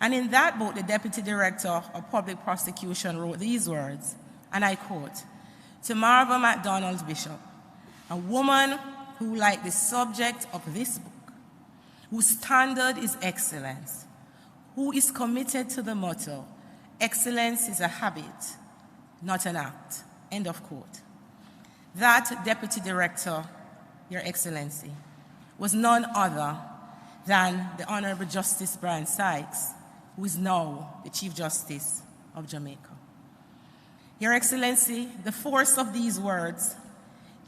S5: And in that book, the Deputy Director of Public Prosecution wrote these words, and I quote, "To Marva MacDonald Bishop, a woman who, like the subject of this book, whose standard is excellence, who is committed to the motto, excellence is a habit, not an act." End of quote. That Deputy Director, Your Excellency, was none other than the Honorable Justice Brian Sykes, who is now the Chief Justice of Jamaica. Your Excellency, the force of these words,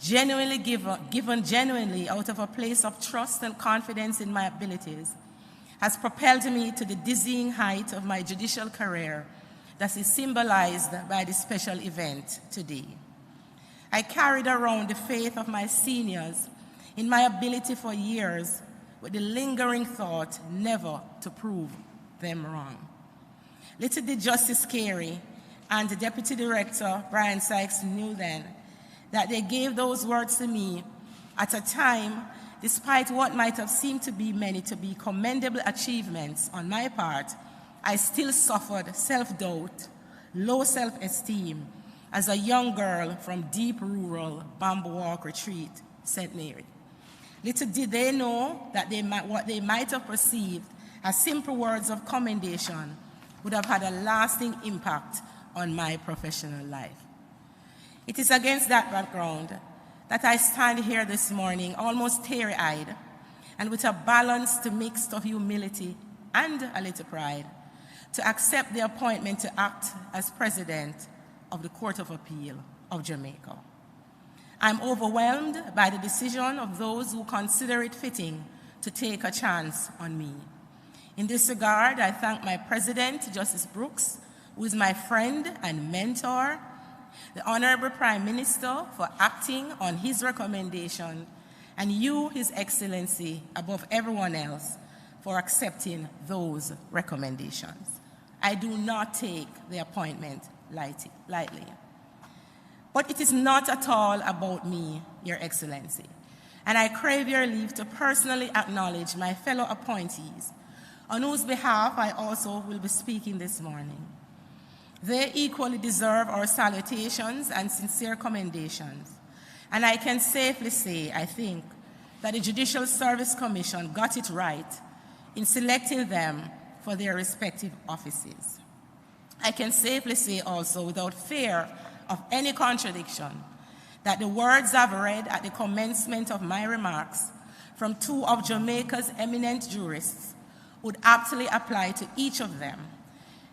S5: genuinely given genuinely out of a place of trust and confidence in my abilities, has propelled me to the dizzying height of my judicial career that is symbolized by this special event today. I carried around the faith of my seniors in my ability for years with the lingering thought never to prove them wrong. Little did Justice Carey and the Deputy Director, Brian Sykes, knew then that they gave those words to me at a time, despite what might have seemed to be many to be commendable achievements on my part, I still suffered self-doubt, low self-esteem as a young girl from deep rural Bamboo Walk Retreat, St. Mary. Little did they know that what they might have perceived as simple words of commendation would have had a lasting impact on my professional life. It is against that background that I stand here this morning almost teary-eyed and with a balanced mix of humility and a little pride to accept the appointment to act as President of the Court of Appeal of Jamaica. I'm overwhelmed by the decision of those who consider it fitting to take a chance on me. In this regard, I thank my President, Justice Brooks, who is my friend and mentor, the Honorable Prime Minister for acting on his recommendation, and you, His Excellency, above everyone else, for accepting those recommendations. I do not take the appointment lightly. But it is not at all about me, Your Excellency, and I crave your leave to personally acknowledge my fellow appointees, on whose behalf I also will be speaking this morning. They equally deserve our salutations and sincere commendations, and I can safely say, I think, that the Judicial Service Commission got it right in selecting them for their respective offices. I can safely say also, without fear of any contradiction, that the words I've read at the commencement of my remarks from two of Jamaica's eminent jurists would aptly apply to each of them,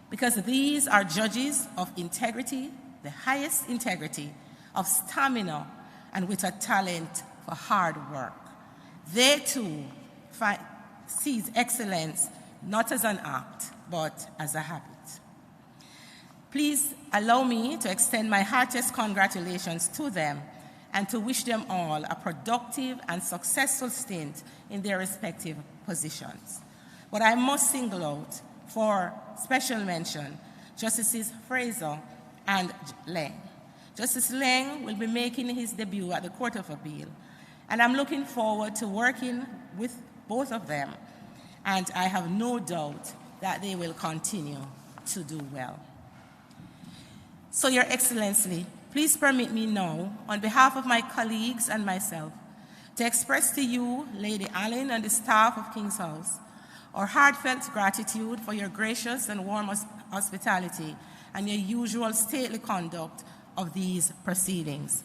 S5: because these are judges of integrity, the highest integrity, of stamina, and with a talent for hard work. They too sees excellence not as an act, but as a habit. Please allow me to extend my heartiest congratulations to them and to wish them all a productive and successful stint in their respective positions. But I must single out for special mention Justices Fraser and Leng. Justice Leng will be making his debut at the Court of Appeal, and I'm looking forward to working with both of them, and I have no doubt that they will continue to do well. So, Your Excellency, please permit me now, on behalf of my colleagues and myself, to express to you, Lady Allen, and the staff of King's House, our heartfelt gratitude for your gracious and warm hospitality and your usual stately conduct of these proceedings.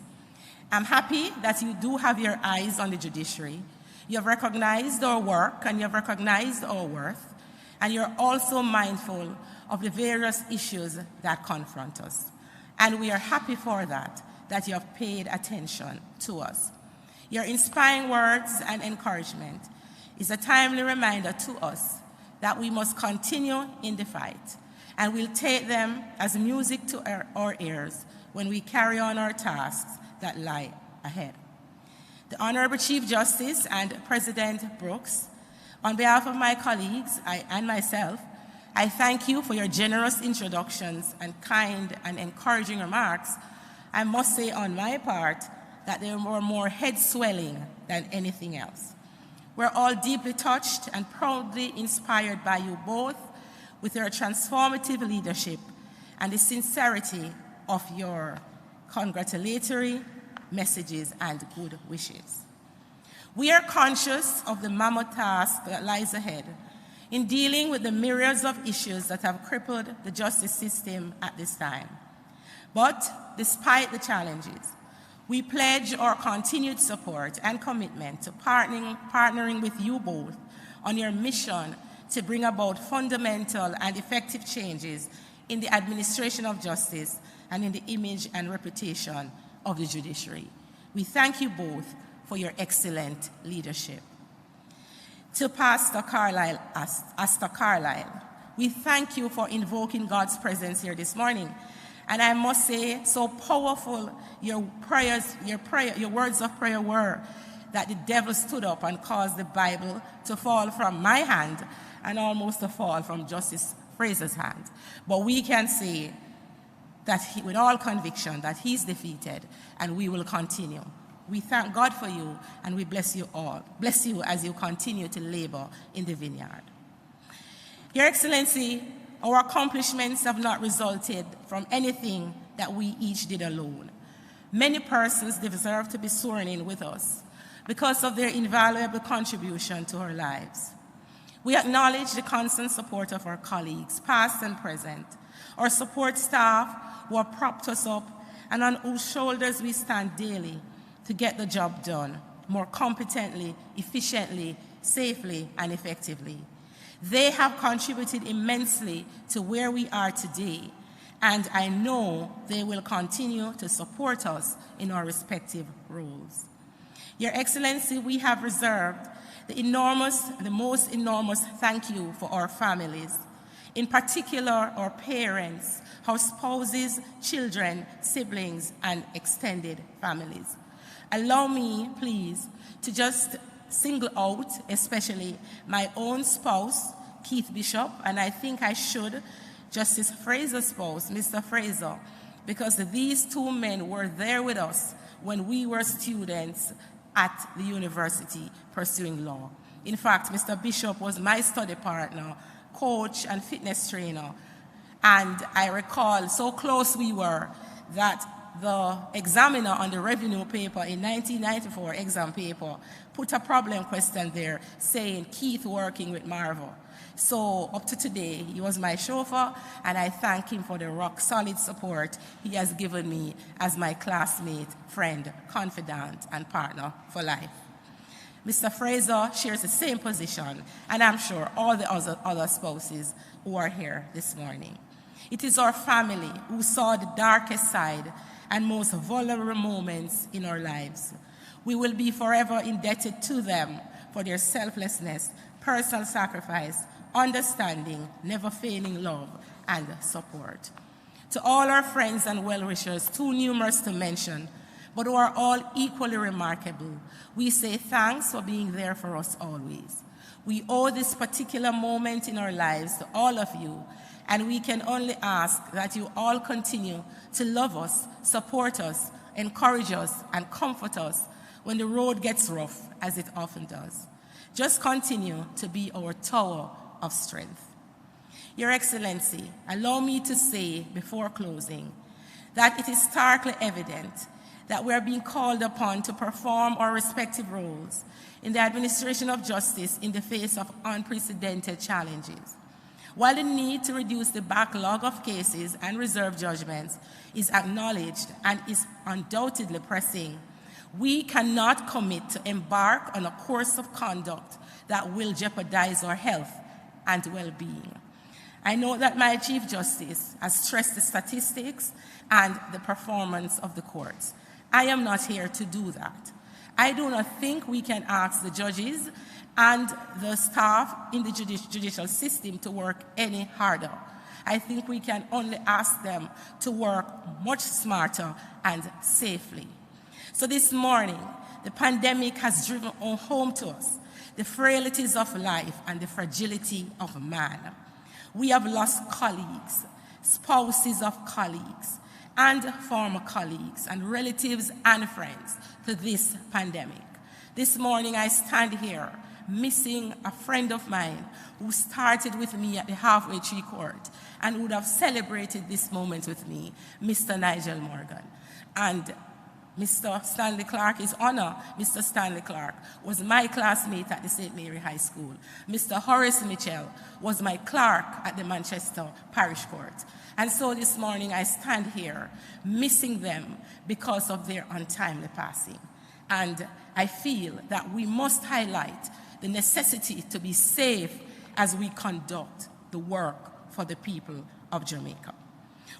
S5: I'm happy that you do have your eyes on the judiciary. You have recognized our work and you have recognized our worth, and you're also mindful of the various issues that confront us. And we are happy for that you have paid attention to us. Your inspiring words and encouragement is a timely reminder to us that we must continue in the fight, and we'll take them as music to our ears when we carry on our tasks that lie ahead. The Honorable Chief Justice and President Brooks, on behalf of my colleagues and myself, I thank you for your generous introductions and kind and encouraging remarks. I must say on my part that they were more head-swelling than anything else. We're all deeply touched and proudly inspired by you both with your transformative leadership and the sincerity of your congratulatory messages and good wishes. We are conscious of the mammoth task that lies ahead in dealing with the myriads of issues that have crippled the justice system at this time. But despite the challenges, we pledge our continued support and commitment to partnering with you both on your mission to bring about fundamental and effective changes in the administration of justice and in the image and reputation of the judiciary. We thank you both for your excellent leadership. To Pastor Carlisle, we thank you for invoking God's presence here this morning. And I must say, so powerful your words of prayer were, that the devil stood up and caused the Bible to fall from my hand and almost to fall from Justice Fraser's hand. But we can say that with all conviction that he's defeated, and we will continue. We thank God for you, and we bless you all. Bless you as you continue to labor in the vineyard. Your Excellency, our accomplishments have not resulted from anything that we each did alone. Many persons deserve to be sworn in with us because of their invaluable contribution to our lives. We acknowledge the constant support of our colleagues, past and present, our support staff who have propped us up and on whose shoulders we stand daily to get the job done more competently, efficiently, safely, and effectively. They have contributed immensely to where we are today, and I know they will continue to support us in our respective roles. Your Excellency, we have reserved the most enormous thank you for our families, in particular our parents, our spouses, children, siblings, and extended families. Allow me, please, to just single out especially my own spouse, Keith Bishop, and I think I should, Justice Fraser's spouse, Mr. Fraser, because these two men were there with us when we were students at the university pursuing law. In fact, Mr. Bishop was my study partner, coach, and fitness trainer. And I recall so close we were that the examiner on the revenue paper in 1994 exam paper put a problem question there saying Keith working with Marvel. So up to today, he was my chauffeur, and I thank him for the rock-solid support he has given me as my classmate, friend, confidant, and partner for life. Mr. Fraser shares the same position, and I'm sure all the other spouses who are here this morning. It is our family who saw the darkest side and most vulnerable moments in our lives. We will be forever indebted to them for their selflessness, personal sacrifice, understanding, never failing love, and support. To all our friends and well-wishers, too numerous to mention, but who are all equally remarkable, we say thanks for being there for us always. We owe this particular moment in our lives to all of you, and we can only ask that you all continue to love us, support us, encourage us, and comfort us when the road gets rough, as it often does. Just continue to be our tower of strength. Your Excellency, allow me to say before closing that it is starkly evident that we are being called upon to perform our respective roles in the administration of justice in the face of unprecedented challenges. While the need to reduce the backlog of cases and reserve judgments is acknowledged and is undoubtedly pressing, we cannot commit to embark on a course of conduct that will jeopardize our health and well-being. I know that my Chief Justice has stressed the statistics and the performance of the courts. I am not here to do that. I do not think we can ask the judges and the staff in the judicial system to work any harder. I think we can only ask them to work much smarter and safely. So this morning, the pandemic has driven home to us the frailties of life and the fragility of man. We have lost colleagues, spouses of colleagues, and former colleagues, and relatives and friends to this pandemic. This morning I stand here missing a friend of mine who started with me at the Halfway Tree Court and would have celebrated this moment with me, Mr. Nigel Morgan. And Mr. Stanley Clark, his honor, Mr. Stanley Clark, was my classmate at the St. Mary High School. Mr. Horace Mitchell was my clerk at the Manchester Parish Court. And so this morning I stand here missing them because of their untimely passing. And I feel that we must highlight the necessity to be safe as we conduct the work for the people of Jamaica.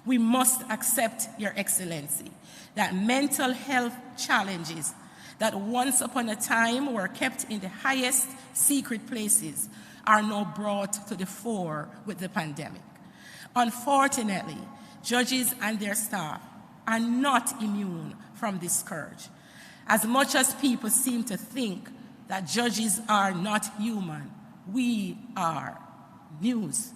S5: We must accept, Your Excellency, that mental health challenges that once upon a time were kept in the highest secret places are now brought to the fore with the pandemic. Unfortunately, judges and their staff are not immune from this scourge. As much as people seem to think that judges are not human, we are news.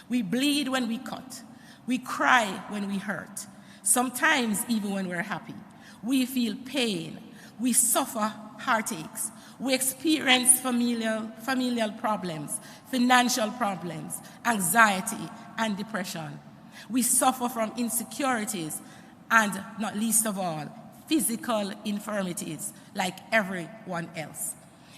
S5: We bleed when we cut. We cry when we hurt. Sometimes even when we're happy. We feel pain. We suffer heartaches. We experience familial problems, financial problems, anxiety, and depression. We suffer from insecurities and, not least of all, physical infirmities like everyone else.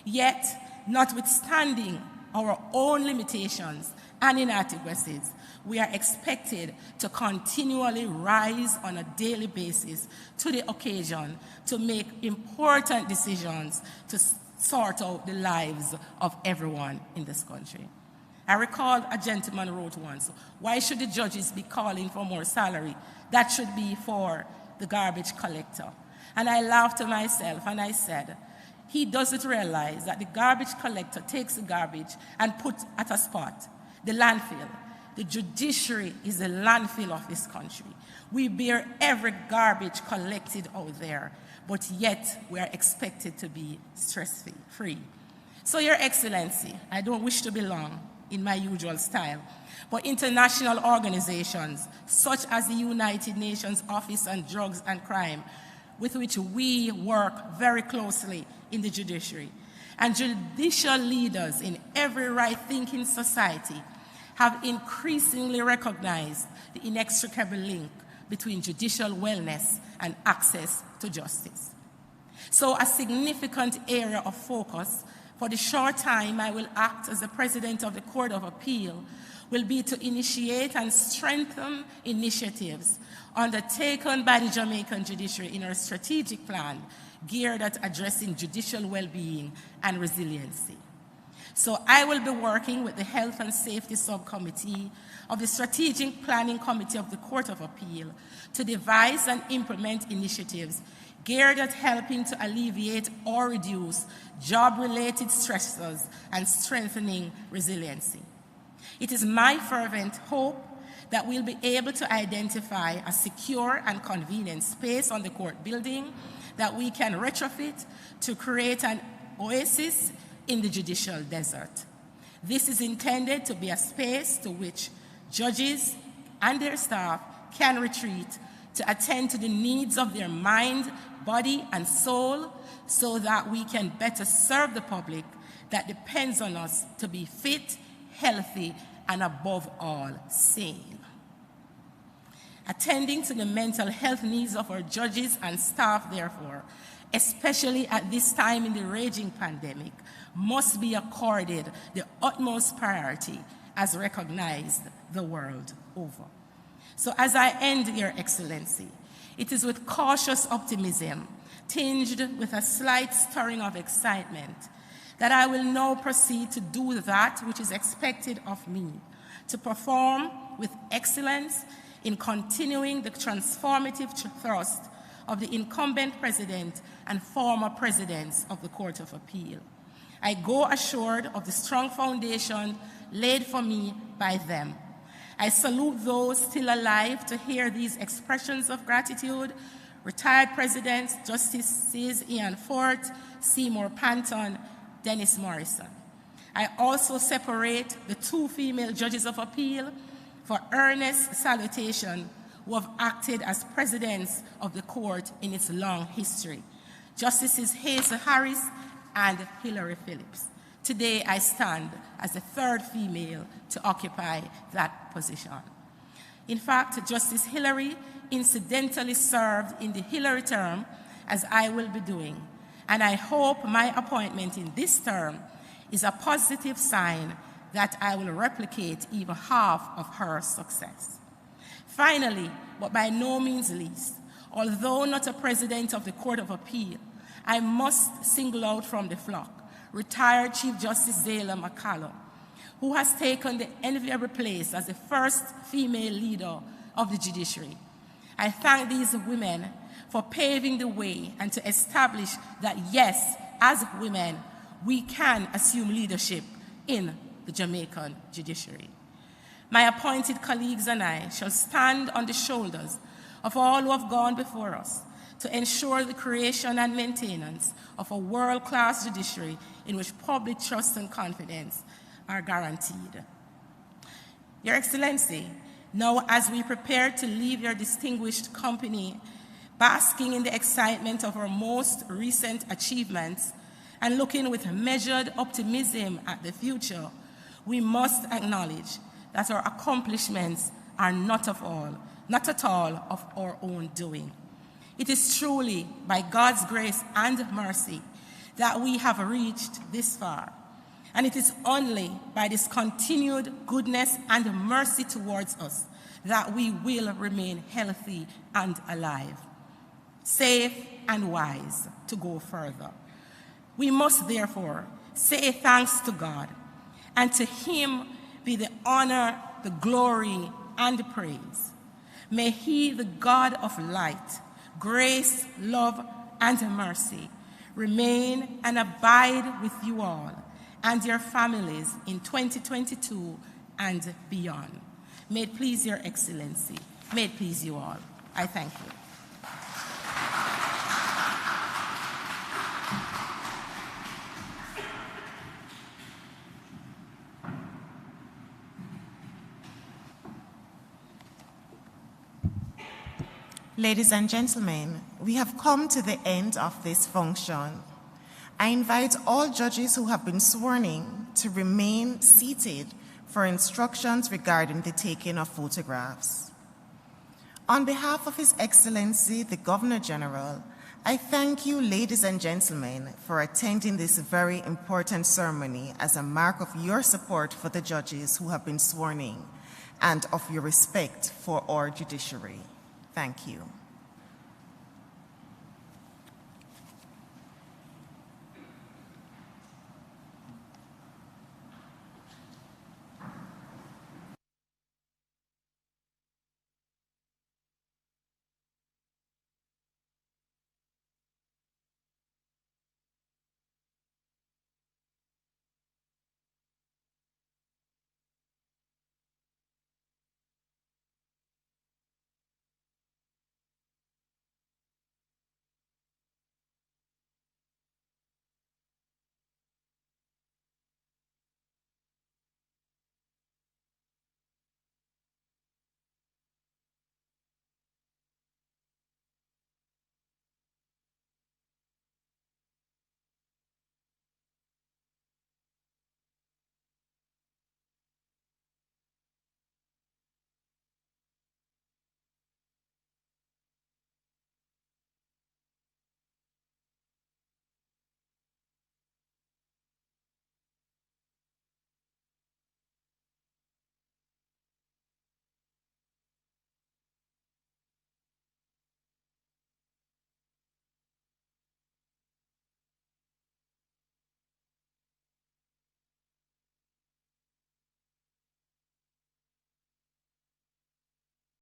S5: Yet, notwithstanding our own limitations and inadequacies, we are expected to continually rise on a daily basis to the occasion to make important decisions to sort out the lives of everyone in this country. I recall a gentleman wrote once, "Why should the judges be calling for more salary? That should be for the garbage collector." And I laughed to myself and I said, he doesn't realize that the garbage collector takes the garbage and puts at a spot, the landfill. The judiciary is the landfill of this country. We bear every garbage collected out there, but yet we are expected to be stress-free. So, Your Excellency, I don't wish to be long in my usual style, but international organizations such as the United Nations Office on Drugs and Crime, with which we work very closely in the judiciary, and judicial leaders in every right-thinking society have increasingly recognized the inextricable link between judicial wellness and access to justice. So a significant area of focus for the short time I will act as the President of the Court of Appeal will be to initiate and strengthen initiatives undertaken by the Jamaican judiciary in our strategic plan geared at addressing judicial well-being and resiliency. So I will be working with the Health and Safety Subcommittee of the Strategic Planning Committee of the Court of Appeal to devise and implement initiatives geared at helping to alleviate or reduce job-related stressors and strengthening resiliency. It is my fervent hope that we'll be able to identify a secure and convenient space on the court building that we can retrofit to create an oasis in the judicial desert. This is intended to be a space to which judges and their staff can retreat to attend to the needs of their mind, body, and soul so that we can better serve the public that depends on us to be fit, healthy, and above all, sane. Attending to the mental health needs of our judges and staff, therefore, especially at this time in the raging pandemic, must be accorded the utmost priority as recognized the world over. So as I end, Your Excellency, it is with cautious optimism, tinged with a slight stirring of excitement, that I will now proceed to do that which is expected of me, to perform with excellence in continuing the transformative thrust of the incumbent president and former presidents of the Court of Appeal. I go assured of the strong foundation laid for me by them. I salute those still alive to hear these expressions of gratitude: retired presidents, Justices Ian Fort, Seymour Panton, Dennis Morrison. I also separate the 2 female judges of appeal for earnest salutation who have acted as presidents of the court in its long history, Justices Hazel Harris and Hilary Phillips. Today I stand as the 3rd female to occupy that position. In fact, Justice Hilary incidentally served in the Hillary term, as I will be doing, and I hope my appointment in this term is a positive sign that I will replicate even half of her success. Finally, but by no means least, although not a president of the Court of Appeal, I must single out from the flock retired Chief Justice Zayla McCallum, who has taken the enviable place as the first female leader of the judiciary. I thank these women for paving the way and to establish that, yes, as women, we can assume leadership in the Jamaican judiciary. My appointed colleagues and I shall stand on the shoulders of all who have gone before us to ensure the creation and maintenance of a world-class judiciary in which public trust and confidence are guaranteed. Your Excellency, now as we prepare to leave your distinguished company, basking in the excitement of our most recent achievements and looking with measured optimism at the future, we must acknowledge that our accomplishments are not at all of our own doing. It is truly by God's grace and mercy that we have reached this far. And it is only by this continued goodness and mercy towards us that we will remain healthy and alive, safe and wise to go further. We must therefore say thanks to God, and to him be the honor, the glory, and the praise. May he, the God of light, grace, love, and mercy, remain and abide with you all and your families in 2022 and beyond. May it please your Excellency. May it please you all. I thank you.
S1: Ladies and gentlemen, we have come to the end of this function. I invite all judges who have been sworn in to remain seated for instructions regarding the taking of photographs. On behalf of His Excellency, the Governor General, I thank you, ladies and gentlemen, for attending this very important ceremony as a mark of your support for the judges who have been sworn in and of your respect for our judiciary. Thank you.